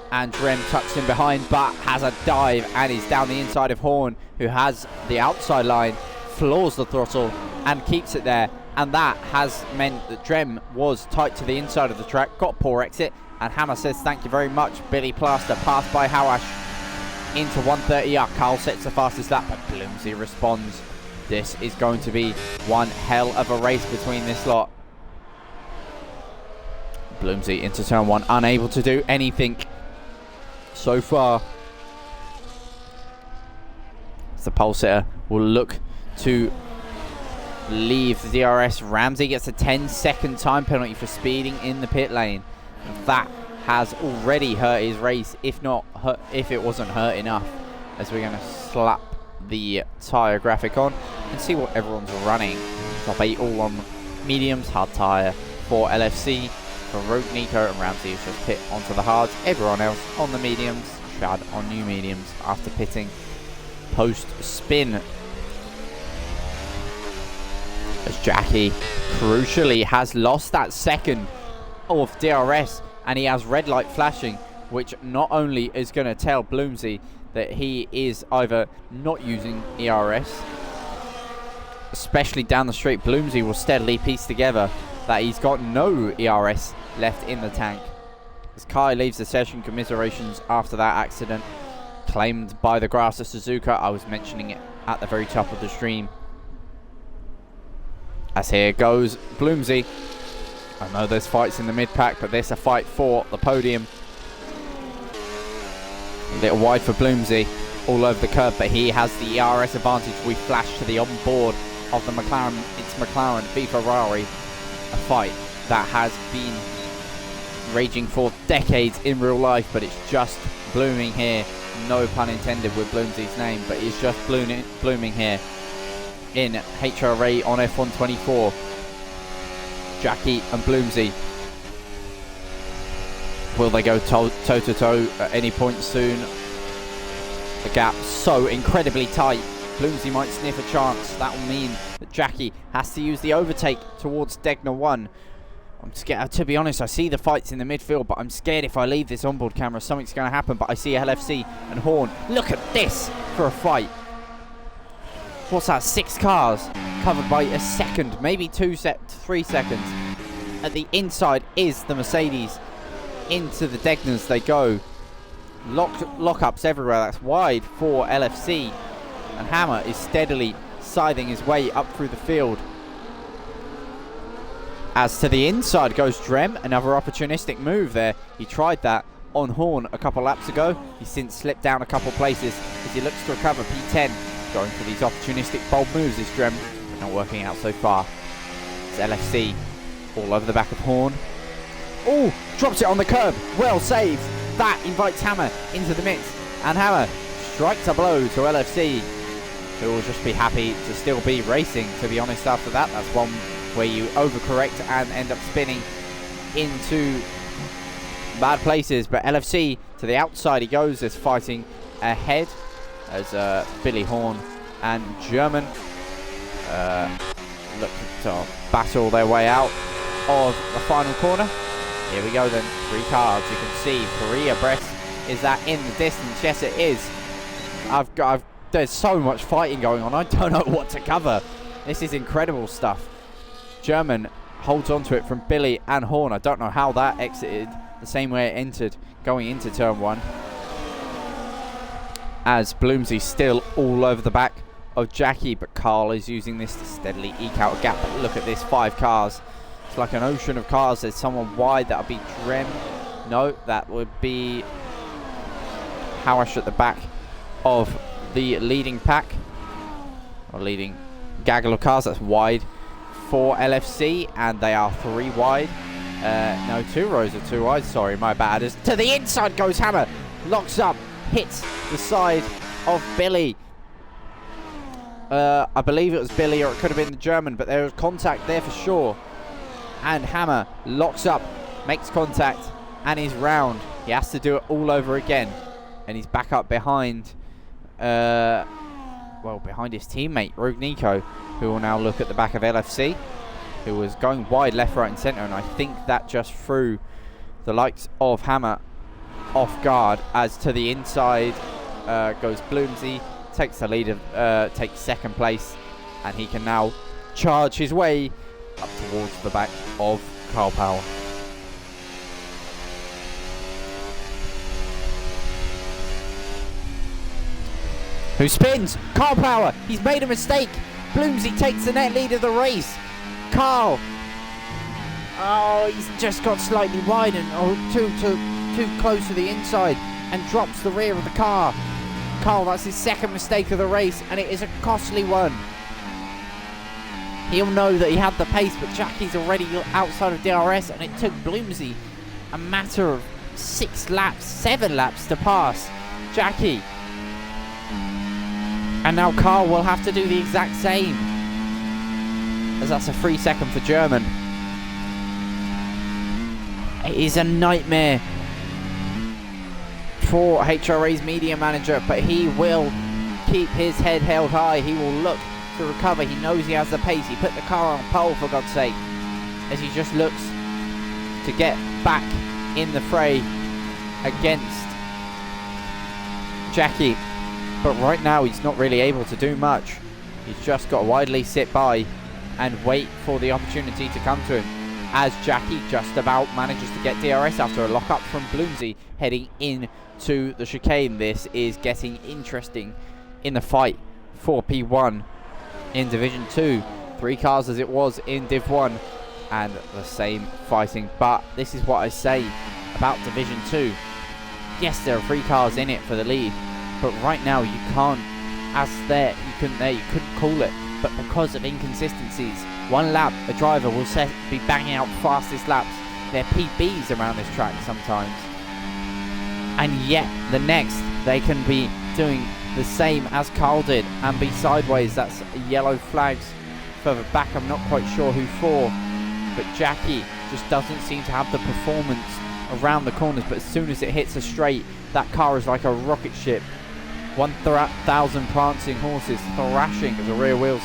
And Drem tucks in behind, but has a dive and is down the inside of Horn, who has the outside line, floors the throttle and keeps it there. And that has meant that Drem was tight to the inside of the track, got poor exit, and Hammer says thank you very much. Billy Plaster passed by Hawash into 130. Carl sets the fastest lap, but Bloomsy responds. This is going to be one hell of a race between this lot. Bloomsy into turn 1, unable to do anything so far. The pole sitter will look to leave the DRS. Ramsey gets a 10-second time penalty for speeding in the pit lane. That has already hurt his race, if it wasn't hurt enough, as we're going to slap the tyre graphic on and see what everyone's running. Top 8 all on mediums, hard tyre for LFC. For Rogue Nico and Ramsey, who's just pit onto the hards. Everyone else on the mediums. Shad on new mediums after pitting post-spin. As Jackie crucially has lost that second of DRS, and he has red light flashing, which not only is going to tell Bloomsy that he is either not using ERS, especially down the straight. Bloomsy will steadily piece together that he's got no ERS left in the tank. As Kai leaves the session, commiserations after that accident claimed by the grass of Suzuka. I was mentioning it at the very top of the stream. As here goes Bloomsy. I know there's fights in the mid-pack, but there's a fight for the podium. A little wide for Bloomsy, all over the curb, but he has the ERS advantage. We flash to the onboard of the McLaren. It's McLaren v Ferrari. A fight that has been raging for decades in real life, but it's just blooming here. No pun intended with Bloomsy's name, but it's just blooming here in HRA on F1 24. Jackie and Bloomsy. Will they go toe to toe at any point soon? The gap so incredibly tight. Bloomsy might sniff a chance. That will mean that Jackie has to use the overtake towards Degner 1. I'm scared. To be honest, I see the fights in the midfield, but I'm scared if I leave this onboard camera, something's going to happen. But I see LFC and Horn. Look at this for a fight. What's that? 6 cars covered by a second, maybe 3 seconds. At the inside is the Mercedes. Into the Degners they go. Lockups everywhere. That's wide for LFC. And Hammer is steadily scything his way up through the field. As to the inside goes Drem, another opportunistic move there. He tried that on Horn a couple laps ago. He's since slipped down a couple places as he looks to recover. P10 going for these opportunistic bold moves is Drem, but not working out so far. It's LFC all over the back of Horn. Oh, drops it on the curb. Well saved. That invites Hammer into the mix, and Hammer strikes a blow to LFC, who will just be happy to still be racing, to be honest. After that, that's one where you overcorrect and end up spinning into bad places. But LFC to the outside he goes. There's fighting ahead as Billy Horn and German look to battle their way out of the final corner. Here we go then, 3 cars. You can see 3 abreast. Is that in the distance? Yes, it is. There's so much fighting going on. I don't know what to cover. This is incredible stuff. German holds on to it from Billy and Horn. I don't know how that exited the same way it entered, going into turn 1. As Bloomsy still all over the back of Jackie, but Carl is using this to steadily eke out a gap. But look at this, 5 cars. It's like an ocean of cars. There's someone wide. That would be Drem. No, that would be Howash at the back of the leading pack, or leading gaggle of cars. That's wide for LFC, and they are 3 wide. No, 2 rows are 2 wide. Sorry, my bad. As to the inside goes Hammer, locks up, hits the side of Billy. I believe it was Billy, or it could have been the German, but there was contact there for sure. And Hammer locks up, makes contact, and he's round. He has to do it all over again, and he's back up behind, behind his teammate Rogue Nico, who will now look at the back of LFC, who was going wide left, right, and centre, and I think that just threw the likes of Hammer off guard. As to the inside goes Bloomsy, takes the lead of takes 2nd place, and he can now charge his way up towards the back of Carl Power. Who spins? Carl Power. He's made a mistake. Bloomsy takes the net lead of the race. Carl. Oh, he's just got slightly wide and too close to the inside and drops the rear of the car. Carl, that's his 2nd mistake of the race, and it is a costly one. He'll know that he had the pace, but Jackie's already outside of DRS, and it took Bloomsy a matter of 7 laps to pass Jackie. And now Carl will have to do the exact same, as that's a 3 second for German. It is a nightmare for HRA's media manager, but he will keep his head held high. He will look to recover. He knows he has the pace. He put the car on pole, for God's sake, as he just looks to get back in the fray against Jackie. But right now he's not really able to do much. He's just got to widely sit by and wait for the opportunity to come to him, as Jackie just about manages to get DRS after a lock up from Bloomsy heading into the chicane. This is getting interesting in the fight for P1 in Division 2. 3 cars as it was in Div 1, and the same fighting. But this is what I say about Division 2. Yes, there are 3 cars in it for the lead, but right now you can't, you couldn't call it. But because of inconsistencies, 1 lap a driver will be banging out fastest laps. They're PBs around this track sometimes, and yet the next they can be doing the same as Carl did and be sideways. That's yellow flags further back. I'm not quite sure who for, but Jackie just doesn't seem to have the performance around the corners. But as soon as it hits a straight, that car is like a rocket ship. 1,000 prancing horses thrashing the rear wheels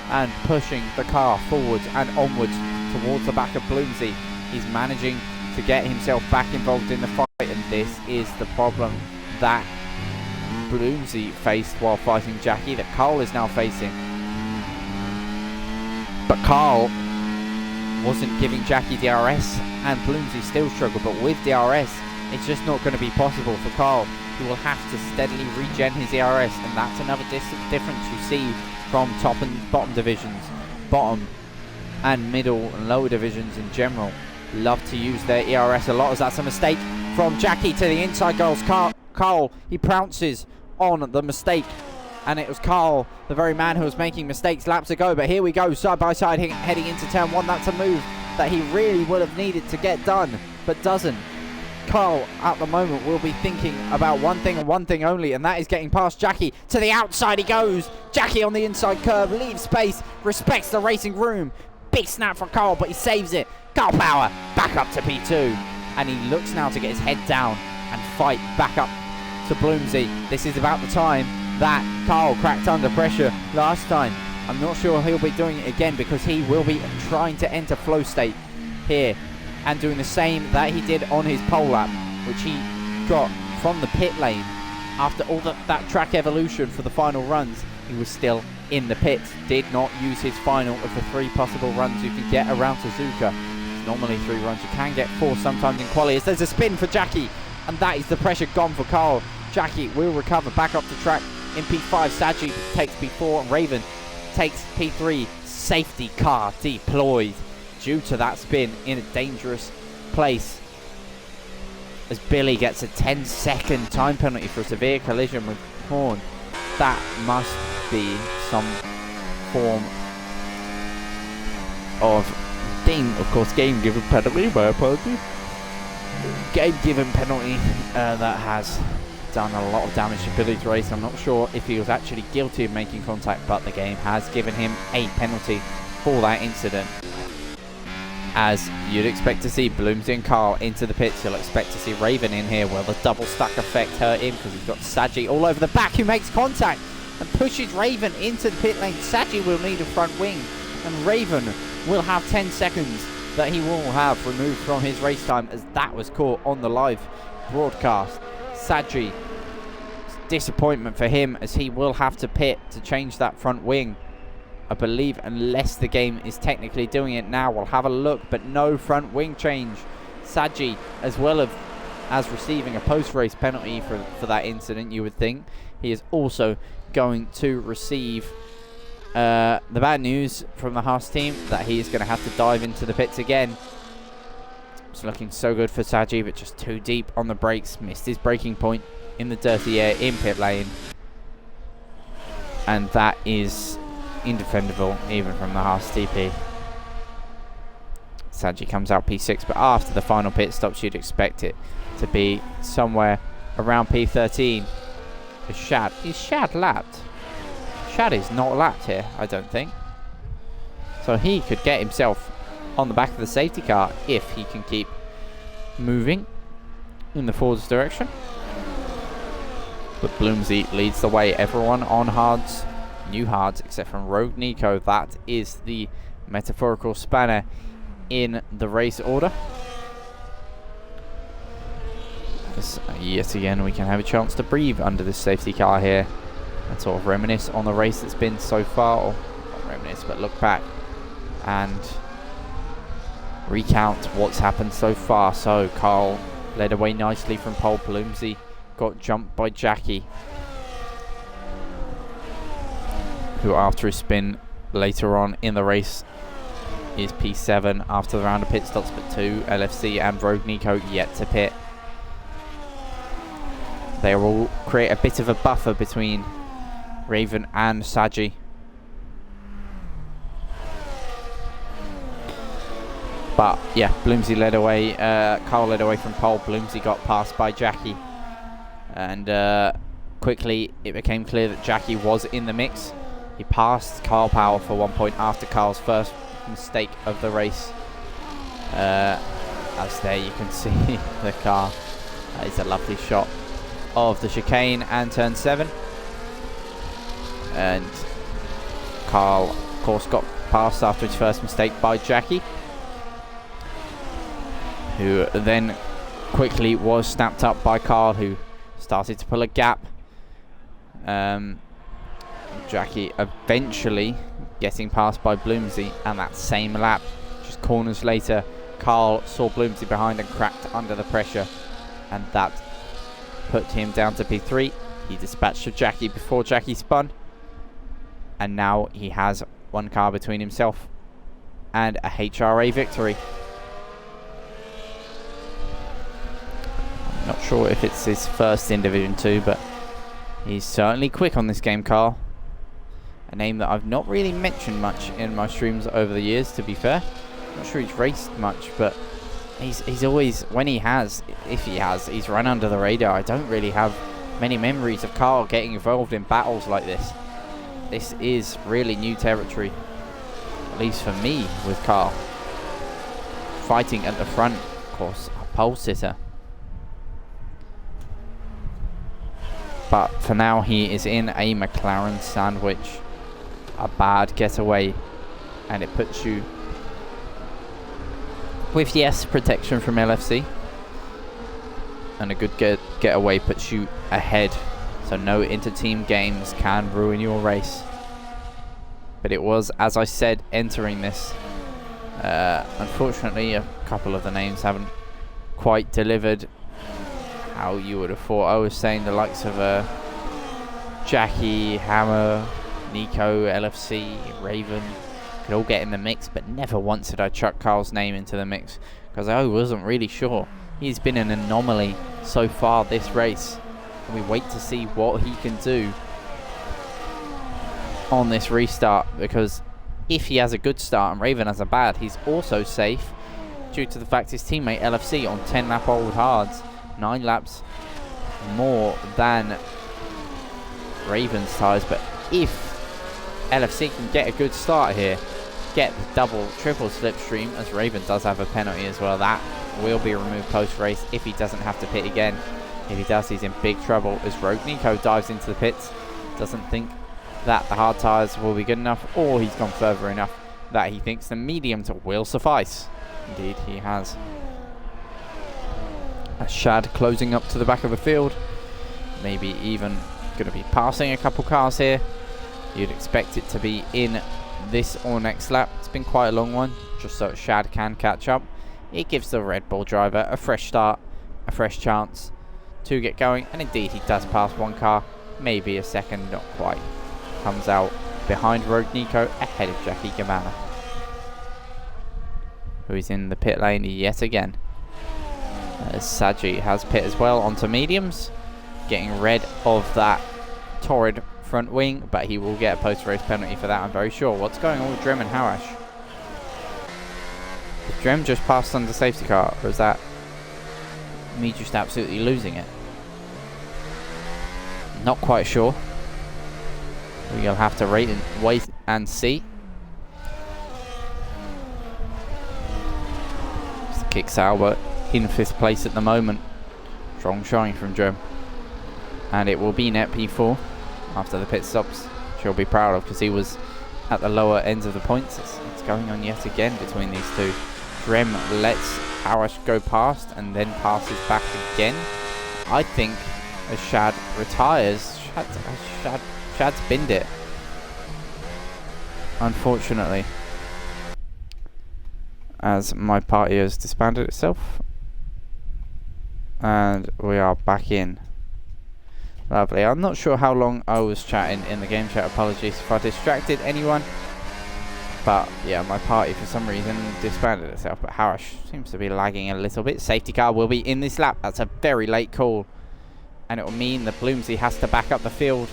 and pushing the car forwards and onwards towards the back of Bloomsy. He's managing to get himself back involved in the fight, and this is the problem that Bloomsy faced while fighting Jackie, that Carl is now facing. But Carl wasn't giving Jackie DRS, and Bloomsy still struggled. But with DRS, it's just not going to be possible for Carl. He will have to steadily regen his DRS, and that's another difference you see from top and bottom divisions. Bottom and middle and lower divisions in general love to use their ERS a lot, as that's a mistake from Jackie. To the inside goes Carl. He pounces on the mistake, and it was Carl, the very man who was making mistakes laps ago. But here we go, side by side, heading into turn 1. That's a move that he really would have needed to get done, but doesn't. Carl at the moment will be thinking about one thing and one thing only, and that is getting past Jackie. To the outside he goes. Jackie on the inside curve, leaves space, respects the racing room. Big snap from Carl, but he saves it. Carl Power back up to P2, and he looks now to get his head down and fight back up to Bloomsy. This is about the time that Carl cracked under pressure last time. I'm not sure he'll be doing it again, because he will be trying to enter flow state here and doing the same that he did on his pole lap, which he got from the pit lane. After all that track evolution for the final runs, he was still in the pits. Did not use his final of the 3 possible runs you can get around Suzuka. It's normally 3 runs, you can get 4 sometimes in quali. As there's a spin for Jackie, and that is the pressure gone for Carl. Jackie will recover back up the track in P5. Saji takes P4 and Raven takes P3. Safety car deployed due to that spin in a dangerous place, as Billy gets a 10-second time penalty for a severe collision with Horn. That must be some form of game-given penalty. My apologies. Game-given penalty that has done a lot of damage to Billy's race. I'm not sure if he was actually guilty of making contact, but the game has given him a penalty for that incident. As you'd expect to see Bloomsy and Carl into the pits, you'll expect to see Raven in here. Well, the double stack effect hurt him because he's got Saji all over the back, who makes contact and pushes Raven into the pit lane. Saji will need a front wing, and Raven will have 10 seconds that he will have removed from his race time, as that was caught on the live broadcast. Saji, disappointment for him, as he will have to pit to change that front wing, I believe, unless the game is technically doing it now. We'll have a look, but no front wing change. Saji, as well as receiving a post-race penalty for that incident, you would think, he is also going to receive the bad news from the Haas team that he is going to have to dive into the pits again. It's looking so good for Saji, but just too deep on the brakes. Missed his braking point in the dirty air in pit lane, and that is indefendable even from the Haas TP. Saji comes out P6, but after the final pit stops, you'd expect it to be somewhere around P13. Is Shad lapped? Shad is not lapped here, I don't think. So he could get himself on the back of the safety car if he can keep moving in the forwards direction. But Bloomsy leads the way. Everyone on hards, new hards, except from Rogue Nico. That is the metaphorical spanner in the race order. Yet again, we can have a chance to breathe under this safety car here and sort of reminisce on the race that's been so far, or not reminisce, but look back and recount what's happened so far. So Carl led away nicely from pole. Bloomsy got jumped by Jackie, who after his spin later on in the race is P7 after the round of pit stops, but 2 LFC and Rogue Nico yet to pit. They will create a bit of a buffer between Raven and Saji. But yeah, Bloomsy led away, Carl led away from pole. Bloomsy got passed by Jackie, and quickly it became clear that Jackie was in the mix. He passed Carl Power for 1 point after Carl's first mistake of the race. As there you can see the car. It's a lovely shot of the chicane and turn 7. And Carl, of course, got passed after his first mistake by Jackie, who then quickly was snapped up by Carl, who started to pull a gap. Jackie eventually getting passed by Bloomsy, and that same lap, just corners later, Carl saw Bloomsy behind and cracked under the pressure, and that put him down to P3. He dispatched of Jackie before Jackie spun, and now he has 1 car between himself and a HRA victory. I'm not sure if it's his first in Division 2, but he's certainly quick on this game, Carl. A name that I've not really mentioned much in my streams over the years, to be fair. I'm not sure he's raced much, but he's always, when he has, if he has, he's run under the radar. I don't really have many memories of Carl getting involved in battles like this. This is really new territory, at least for me, with Carl. Fighting at the front, of course, a pole sitter. But for now, he is in a McLaren sandwich. A bad getaway, and it puts you With yes, protection from LFC. And a good getaway puts you ahead. So no inter-team games can ruin your race. But it was, as I said, entering this. Unfortunately, a couple of the names haven't quite delivered how you would have thought. I was saying the likes of Jackie, Hammer, Nico, LFC, Raven could all get in the mix, but never once did I chuck Carl's name into the mix because I wasn't really sure. He's been an anomaly so far this race, and we wait to see what he can do on this restart, because if he has a good start and Raven has a bad, he's also safe due to the fact his teammate LFC on 10 lap old hards, 9 laps more than Raven's tyres. But if LFC can get a good start here, get the double, triple slipstream, as Raven does have a penalty as well, that will be removed post-race if he doesn't have to pit again. If he does, he's in big trouble as Rogue Nico dives into the pits, doesn't think that the hard tyres will be good enough, or he's gone further enough that he thinks the medium will suffice. Indeed, he has. Shad closing up to the back of the field, maybe even going to be passing a couple cars here. You'd expect it to be in this or next lap. It's been quite a long one, just so Shad can catch up. It gives the Red Bull driver a fresh start, a fresh chance to get going, and indeed he does pass one car, maybe a second, not quite. Comes out behind Rogue Nico, ahead of Jackie Gamana, who is in the pit lane yet again. Saji has pit as well onto mediums, getting rid of that torrid front wing, but he will get a post-race penalty for that, I'm very sure. What's going on with Drem and Hawash? Did Drem just pass under safety car, or is that me just absolutely losing it? Not quite sure. We'll have to wait and see. Kicks Albert in 5th place at the moment. Strong showing from Drem. And it will be net P4 after the pit stops. She'll be proud of, because he was at the lower ends of the points. It's going on yet again between these two. Drem lets Hawash go past and then passes back again. I think as Shad retires, Shad's binned it, unfortunately, as my party has disbanded itself, and we are back in. Lovely. I'm not sure how long I was chatting in the game chat, apologies if I distracted anyone, but yeah, my party for some reason disbanded itself. But Hawash seems to be lagging a little bit. Safety car will be in this lap. That's a very late call, and it will mean that Bloomsy has to back up the field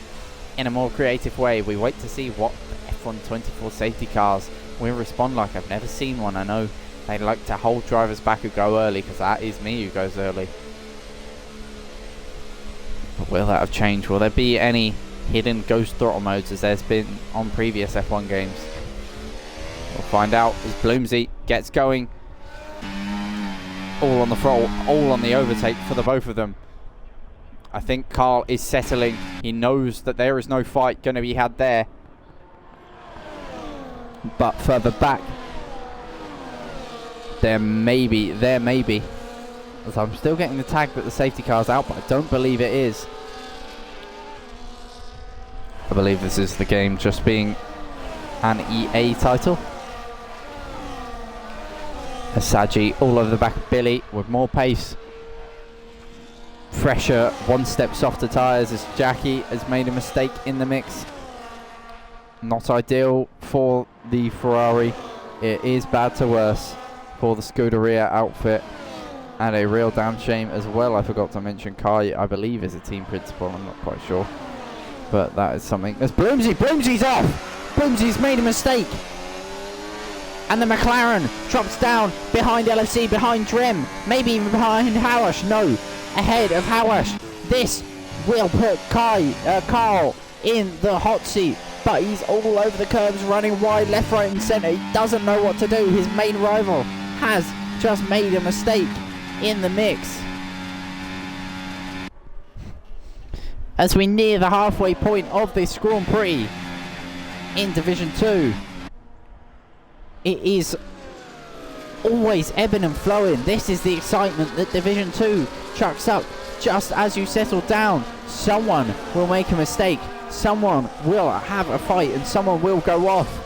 in a more creative way. We wait to see what the F1 24 safety cars will respond like. I've never seen one. I know they like to hold drivers back who go early, because that is me who goes early. But will that have changed? Will there be any hidden ghost throttle modes as there's been on previous F1 games? We'll find out as Bloomsy gets going. All on the throttle, all on the overtake for the both of them. I think Carl is settling. He knows that there is no fight going to be had there. But further back, there may be. As I'm still getting the tag that the safety car's out, but I don't believe it is. I believe this is the game just being an EA title. Asaji all over the back of Billy with more pace. Fresher, one step softer tyres as Jackie has made a mistake in the mix. Not ideal for the Ferrari. It is bad to worse for the Scuderia outfit, and a real damn shame as well. I forgot to mention Kai, I believe, is a team principal. I'm not quite sure, but that is something. There's Bloomsy's off. Bloomsy's made a mistake, and the McLaren drops down behind LFC, behind Drem, maybe even behind Hawash. No, ahead of Hawash. This will put Carl in the hot seat, but he's all over the curbs, running wide, left, right and centre. He doesn't know what to do. His main rival has just made a mistake in the mix. As we near the halfway point of this Grand Prix in Division 2, it is always ebbing and flowing. This is the excitement that Division 2 chucks up. Just as you settle down, someone will make a mistake, someone will have a fight, and someone will go off.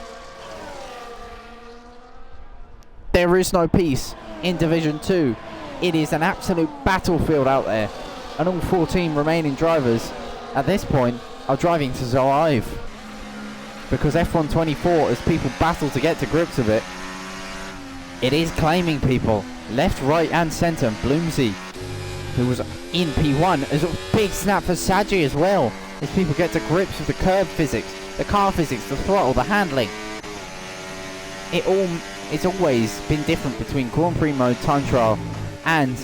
There is no peace in Division 2. It is an absolute battlefield out there, and all 14 remaining drivers at this point are driving to survive, because F124, as people battle to get to grips with it, it is claiming people left, right and centre. Bloomsy, who was in P1, is a big snap for Saji as well, as people get to grips with the curb physics, the car physics, the throttle, the handling. It's always been different between Grand Prix mode, time trial and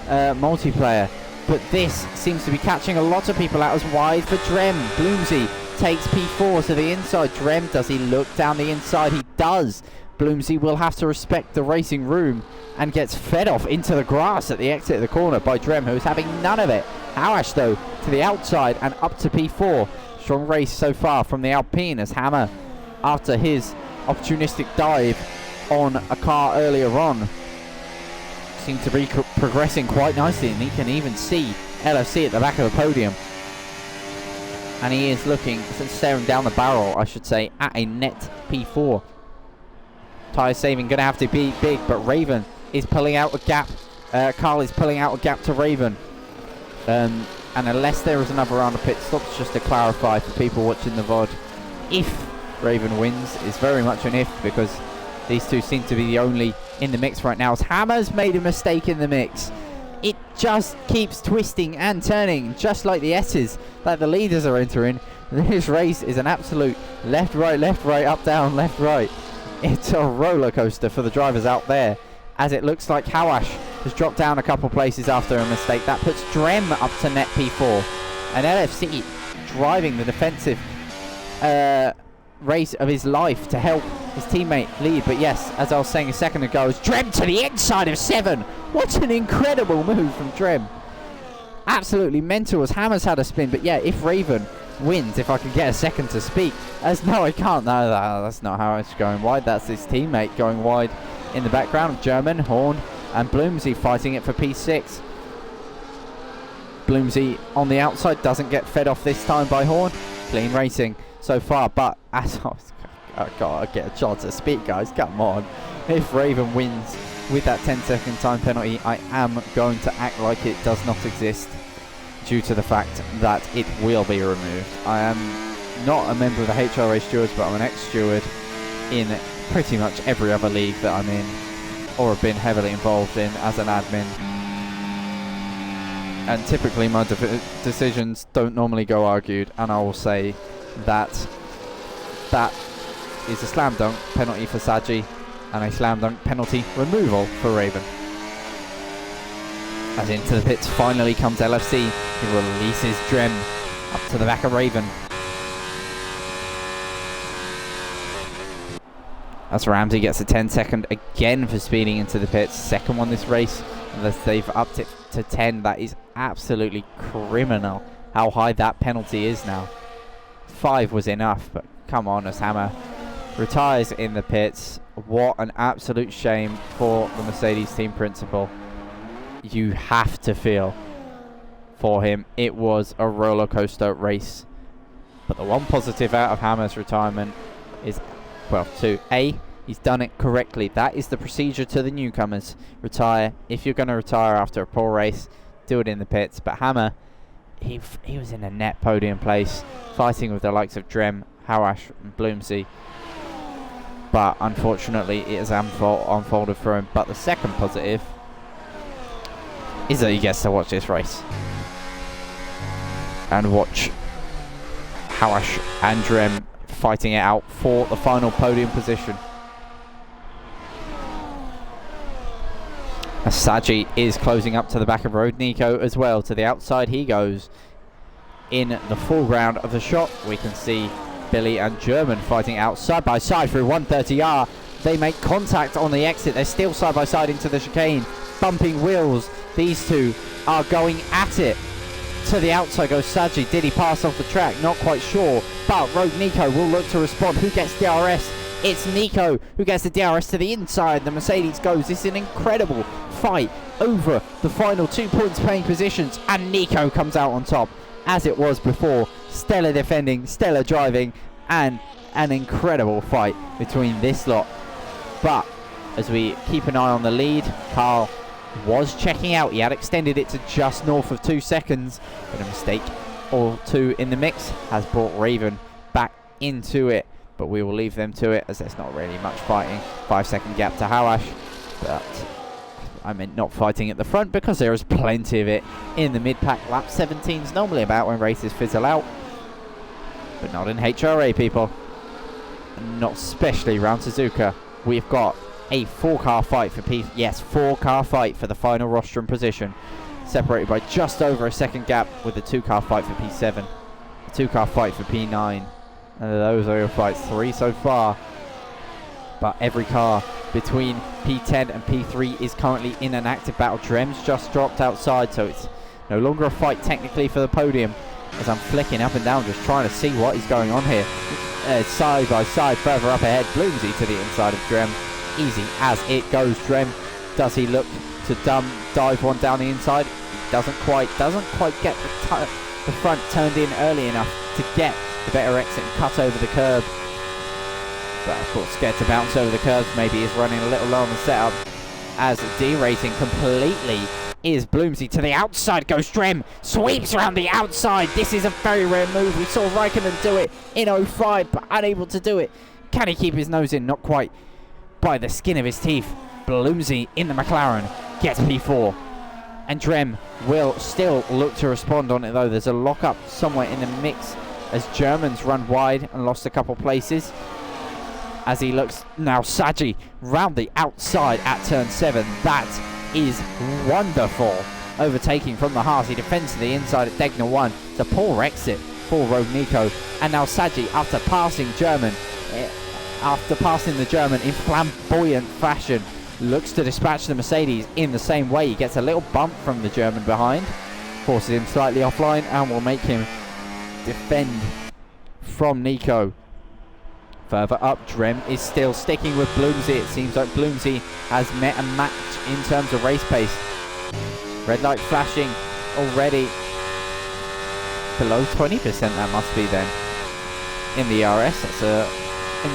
multiplayer, but this seems to be catching a lot of people out. As wide for Drem. Bloomsy takes P4 to the inside. Drem, does he look down the inside? He does. Bloomsy will have to respect the racing room and gets fed off into the grass at the exit of the corner by Drem, who is having none of it. Hawash, though, to the outside and up to P4. Strong race so far from the Alpine, as Hammer, after his opportunistic dive on a car earlier on, seemed to be progressing quite nicely, and he can even see LFC at the back of the podium. And he is looking, staring down the barrel, I should say, at a net P4. Tyre saving going to have to be big, but Raven is pulling out a gap. Carl is pulling out a gap to Raven. And unless there is another round of pit stops, just to clarify for people watching the VOD, if Raven wins, is very much an if, because these two seem to be the only in the mix right now. As Hammer's made a mistake in the mix. It just keeps twisting and turning, just like the S's that the leaders are entering. This race is an absolute left, right, up, down, left, right. It's a roller coaster for the drivers out there, as it looks like Hawash has dropped down a couple places after a mistake. That puts Drem up to net P4. And LFC driving the defensive race of his life to help his teammate lead. But yes, as I was saying a second ago, it's Drem to the inside of 7. What an incredible move from Drem. Absolutely mental, as Hammer's had a spin. But yeah, if Raven wins, if I can get a second to speak, as no, I can't. No, that's not how it's going wide. That's his teammate going wide in the background. German, Horn and Bloomsy fighting it for P6. Bloomsy on the outside, doesn't get fed off this time by Horn. Clean racing so far, but as I gotta get a chance to speak, guys, come on. If Raven wins with that 10-second time penalty, I am going to act like it does not exist, due to the fact that it will be removed. I am not a member of the HRA stewards, but I'm an ex-steward in pretty much every other league that I'm in, or have been heavily involved in as an admin. And typically my decisions don't normally go argued, and I will say that that is a slam dunk penalty for Saji and a slam dunk penalty removal for Raven. As into the pits finally comes LFC, he releases Drem up to the back of Raven. As Ramsey gets a 10-second again for speeding into the pits, second one this race, and they've upped it to 10. That is absolutely criminal how high that penalty is now. 5 was enough, but come on, as Hammer retires in the pits. What an absolute shame for the Mercedes team principal. You have to feel for him. It was a roller coaster race. But the one positive out of Hammer's retirement is, well, 2. A, he's done it correctly. That is the procedure to the newcomers. Retire. If you're going to retire after a poor race, do it in the pits. But Hammer, he was in a net podium place, fighting with the likes of Drem, Hawash and Bloomsy. But unfortunately, it has unfolded for him. But the second positive is that he gets to watch this race and watch Hawash and Drem fighting it out for the final podium position. As Saji is closing up to the back of Road Nico as well. To the outside he goes. In the foreground of the shot, we can see Billy and German fighting out side by side through 130R. They make contact on the exit. They're still side by side into the chicane, bumping wheels. These two are going at it. To the outside goes Saji. Did he pass off the track? Not quite sure. But Rogue Nico will look to respond. Who gets DRS? It's Nico who gets the DRS to the inside. The Mercedes goes. This is an incredible fight over the final 2 points paying positions, and Nico comes out on top, as it was before. Stellar defending, stellar driving, and an incredible fight between this lot. But as we keep an eye on the lead, Carl was checking out. He had extended it to just north of 2 seconds, but a mistake or two in the mix has brought Raven back into it. But we will leave them to it, as there's not really much fighting. 5-second gap to Hawash, but I meant not fighting at the front, because there is plenty of it in the mid-pack. Lap 17's normally about when races fizzle out, but not in HRA, people. Not especially around Suzuka. We've got a 4-car fight for Yes, 4-car fight for the final rostrum position, separated by just over a second gap, with a 2-car fight for P7, a 2-car fight for P9, and those are your fights. 3 so far. But every car between P10 and P3 is currently in an active battle. Drem's just dropped outside, so it's no longer a fight technically for the podium, as I'm flicking up and down just trying to see what is going on here. Side by side, further up ahead, Bloomsy to the inside of Drem. Easy as it goes. Drem, does he look to dive one down the inside? He doesn't quite get the front turned in early enough to get the better exit and cut over the curb. But of course, scared to bounce over the curves. Maybe is running a little low on the setup, as derating completely is Bloomsy. To the outside goes Drem, sweeps around the outside. This is a very rare move. We saw Raikkonen do it in 05, but unable to do it. Can he keep his nose in? Not quite, by the skin of his teeth. Bloomsy in the McLaren gets P4, and Drem will still look to respond on it, though. There's a lockup somewhere in the mix, as Germans run wide and lost a couple places. As he looks now, Saji round the outside at turn 7. That is wonderful overtaking from the Haas. He defends to the inside at Degner 1. It's a poor exit for Rogue Nico. And now Saji, after passing the German in flamboyant fashion, looks to dispatch the Mercedes in the same way. He gets a little bump from the German behind, forces him slightly offline, and will make him defend from Nico. Further up, Drem is still sticking with Bloomsy. It seems like Bloomsy has met a match in terms of race pace. Red light flashing already. Below 20% that must be then in the RS. That's a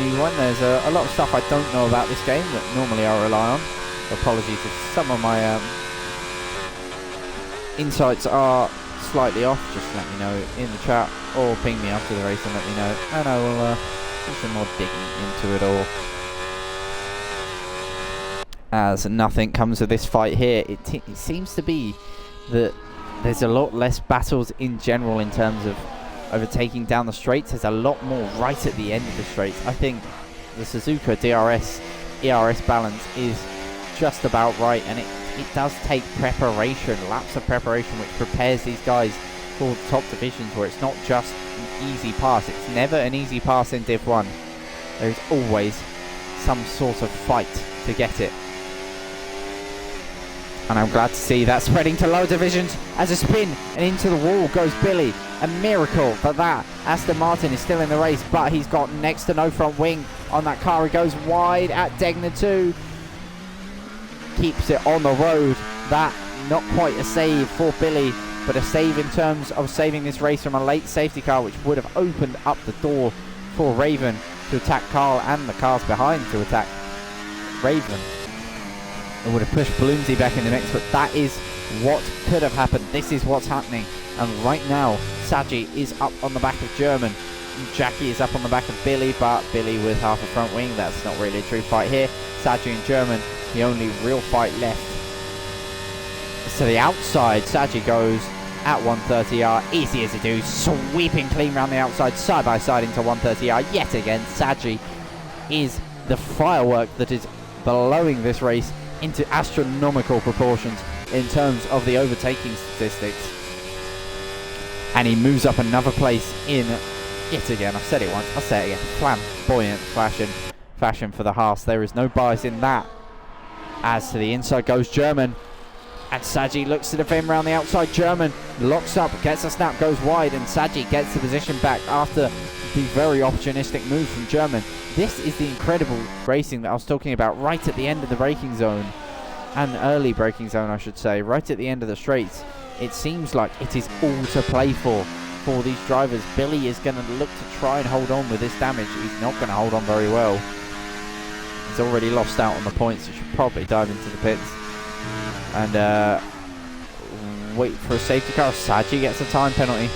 new one. There's a lot of stuff I don't know about this game that normally I rely on. Apologies if some of my insights are slightly off. Just let me know in the chat, or ping me after the race and let me know, and I will do some more digging into it all. As nothing comes of this fight here, it seems to be that there's a lot less battles in general in terms of overtaking down the straights. There's a lot more right at the end of the straights. I think the Suzuka DRS ERS balance is just about right, and it does take preparation, laps of preparation, which prepares these guys for the top divisions, where it's not just an easy pass. It's never an easy pass in Div 1. There's always some sort of fight to get it. And I'm glad to see that spreading to lower divisions as a spin, and into the wall goes Billy. A miracle for that. Aston Martin is still in the race, but he's got next to no front wing on that car. He goes wide at Degner 2. Keeps it on the road. That not quite a save for Billy, but a save in terms of saving this race from a late safety car, which would have opened up the door for Raven to attack Carl and the cars behind to attack Raven. It would have pushed Bloomsy back in the mix, but that is what could have happened. This is what's happening. And right now, Saji is up on the back of German. Jackie is up on the back of Billy, but Billy with half a front wing. That's not really a true fight here. Saji and German, the only real fight left. To the outside, Saji goes at 130R, easy as to do, sweeping clean around the outside, side by side into 130R. Yet again, Saji is the firework that is blowing this race into astronomical proportions in terms of the overtaking statistics. And he moves up another place in, yet again, I've said it once, I'll say it again, flamboyant fashion for the Haas. There is no bias in that. As to the inside goes German, and Saji looks to defend around the outside. German locks up, gets a snap, goes wide, and Saji gets the position back after the very opportunistic move from German. This is the incredible racing that I was talking about right at the end of the braking zone, and early braking zone I should say, right at the end of the straights. It seems like it is all to play for these drivers. Billy is going to look to try and hold on with this damage. He's not going to hold on very well. He's already lost out on the points. He should probably dive into the pits and wait for a safety car. Saji gets a time penalty.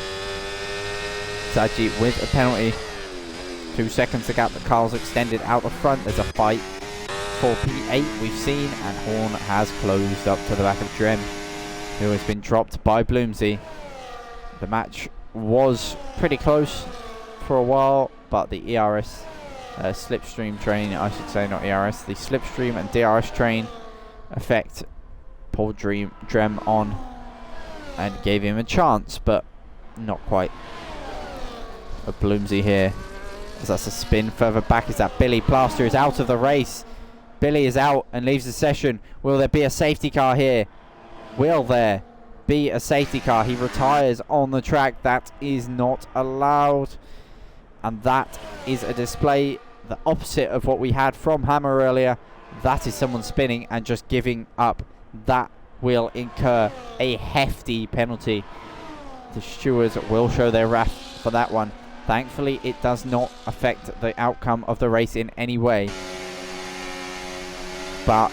Saji with a penalty. 2 seconds the gap that Carl's extended out the front. There's a fight for P8 we've seen, and Horn has closed up to the back of Drem, who has been dropped by Bloomsy. The match was pretty close for a while, but the ERS slipstream train, I should say, not ERS, the slipstream and DRS train affect Paul Drem on and gave him a chance, but not quite. But Bloomsy here, as that's a spin further back, is that Billy Plaster is out of the race. Billy is out and leaves the session. Will there be a safety car here? Will there be a safety car? He retires on the track. That is not allowed. And that is a display the opposite of what we had from Hammer earlier. That is someone spinning and just giving up. That will incur a hefty penalty. The stewards will show their wrath for that one. Thankfully, it does not affect the outcome of the race in any way. But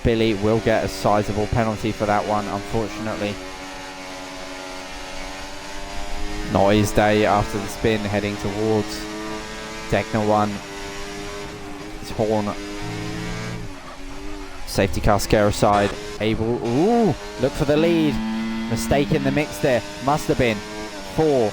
Billy will get a sizable penalty for that one, unfortunately. Not his day after the spin, heading towards Decna 1. His Horn. Safety car scare aside. Able, ooh, look for the lead. Mistake in the mix there. Must have been for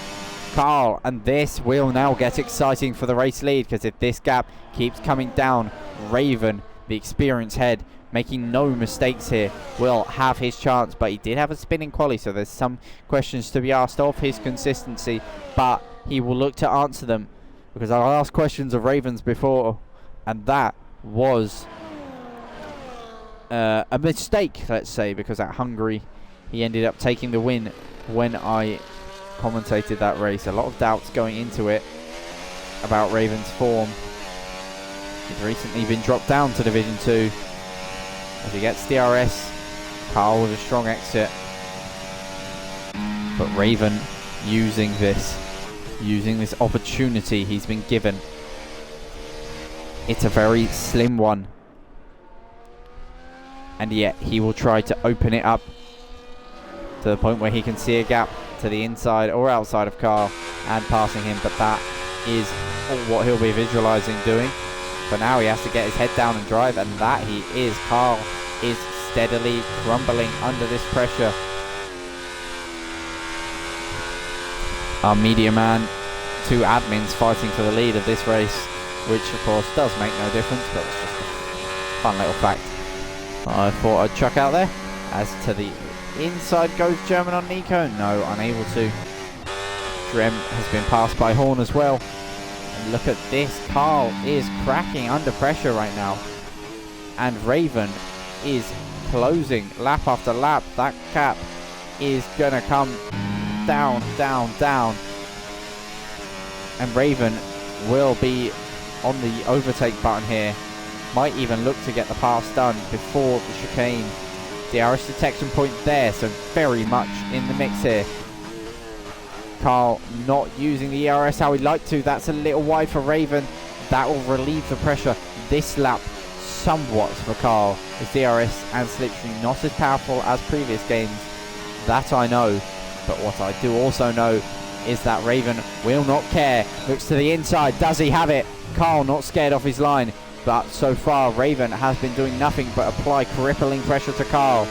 Carl. And this will now get exciting for the race lead, because if this gap keeps coming down, Raven, the experienced head, making no mistakes here, will have his chance. But he did have a spinning quali, so there's some questions to be asked of his consistency, but he will look to answer them, because I asked questions of Ravens before, and that was a mistake, let's say, because at Hungary he ended up taking the win when I commentated that race. A lot of doubts going into it about Raven's form. He's recently been dropped down to Division 2 as he gets DRS. Carl with a strong exit, but Raven using this opportunity he's been given. It's a very slim one, and yet he will try to open it up to the point where he can see a gap to the inside or outside of Carl and passing him, but that is all what he'll be visualizing doing. But now he has to get his head down and drive, and that he is. Carl is steadily crumbling under this pressure. Our media man, 2 admins fighting for the lead of this race, which of course does make no difference, but it's just a fun little fact I thought I'd chuck out there. As to the inside goes German on Nico. No, unable to. Drem has been passed by Horn as well. And look at this. Carl is cracking under pressure right now. And Raven is closing lap after lap. That cap is going to come down, down, down. And Raven will be on the overtake button here. Might even look to get the pass done before the chicane. DRS detection point there, so very much in the mix here. Carl not using the ERS how he'd like to. That's a little wide for Raven. That will relieve the pressure this lap somewhat for Carl. His DRS and slipstream not as powerful as previous games. That I know. But what I do also know is that Raven will not care. Looks to the inside. Does he have it? Carl not scared off his line. But so far, Raven has been doing nothing but apply crippling pressure to Carl.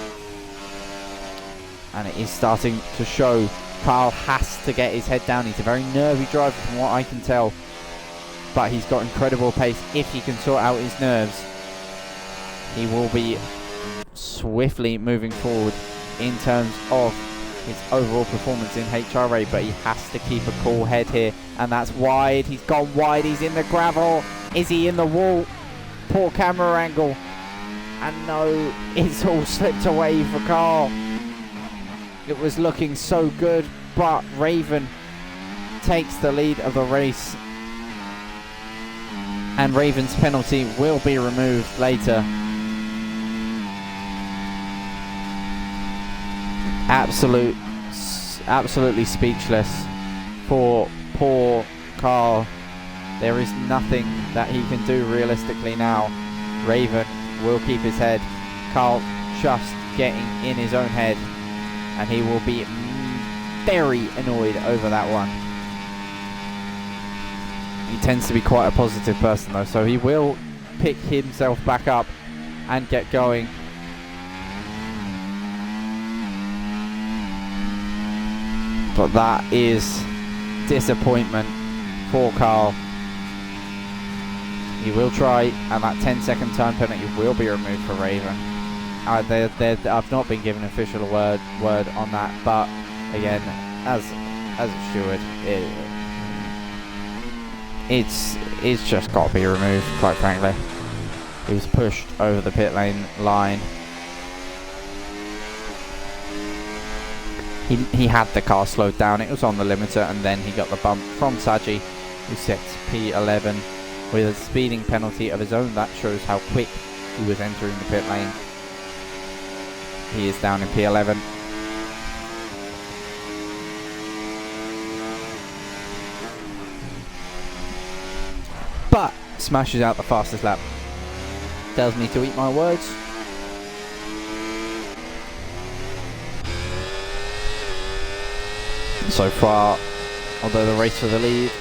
And it is starting to show. Carl has to get his head down. He's a very nervy driver from what I can tell. But he's got incredible pace. If he can sort out his nerves, he will be swiftly moving forward in terms of his overall performance in HRA. But he has to keep a cool head here. And that's wide. He's gone wide. He's in the gravel. Is he in the wall? Poor camera angle. And no, it's all slipped away for Carl. It was looking so good, but Raven takes the lead of the race And Raven's penalty will be removed later. Absolutely speechless for poor Carl. There is nothing that he can do realistically now. Raven will keep his head. Carl just getting in his own head, and he will be very annoyed over that one. He tends to be quite a positive person though, so he will pick himself back up and get going. But that is disappointment for Carl. He will try, and that 10-second time penalty will be removed for Raven. I've not been given official word on that, but again, as a steward, it's just got to be removed, quite frankly. He was pushed over the pit lane line. He had the car slowed down, it was on the limiter, and then he got the bump from Saji, who sets P11 with a speeding penalty of his own. That shows how quick he was entering the pit lane. He is down in P11. But smashes out the fastest lap. Tells me to eat my words. So far, although the race for the lead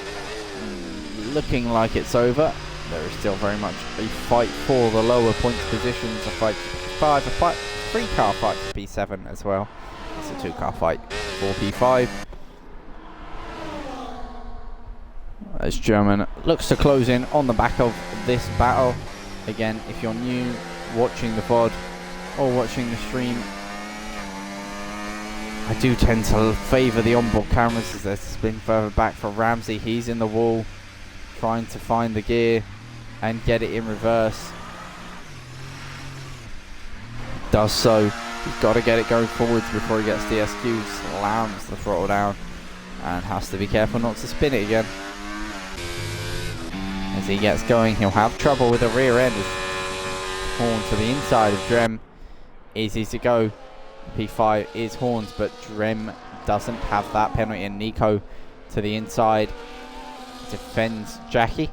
looking like it's over, there is still very much a fight for the lower points positions, a fight for P5, a three-car fight for P7 as well. It's a two-car fight for P5. As German looks to close in on the back of this battle. Again, if you're new watching the VOD or watching the stream, I do tend to favour the onboard cameras as they're spin further back for Ramsey. He's in the wall trying to find the gear and get it in reverse. Does so. He's got to get it going forwards before he gets DSQ. Slams the throttle down and has to be careful not to spin it again. As he gets going, he'll have trouble with the rear end. Horn to the inside of Drem. Easy to go. P5 is Horns, but Drem doesn't have that penalty, and Nico to the inside defends Jackie.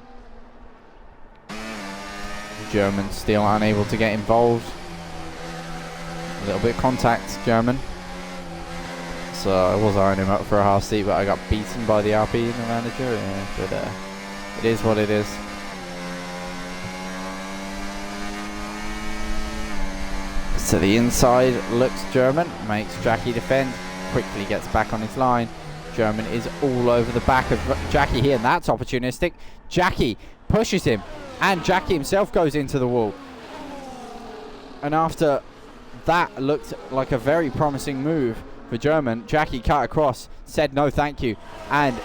German still unable to get involved. A little bit of contact, German. So I was eyeing him up for a half seat, but I got beaten by the RP and the manager. Yeah, but it is what it is. To the inside looks German, makes Jackie defend, quickly gets back on his line. German is all over the back of Jackie here, and that's opportunistic. Jackie pushes him, and Jackie himself goes into the wall. And after that looked like a very promising move for German, Jackie cut across, said no thank you, and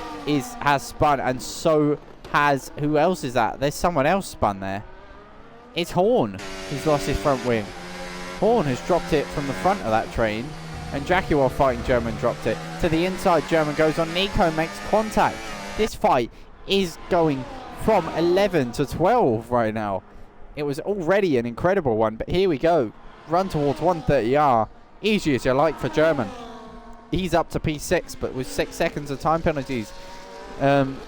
has spun, and so has, who else is that? There's someone else spun there. It's Horn who's lost his front wing. Horn has dropped it from the front of that train, and Jackie, while fighting German, dropped it. To the inside, German goes on. Nico makes contact. This fight is going from 11 to 12 right now. It was already an incredible one, but here we go. Run towards 130R. Easy as you like for German. He's up to P6, but with 6 seconds of time penalties,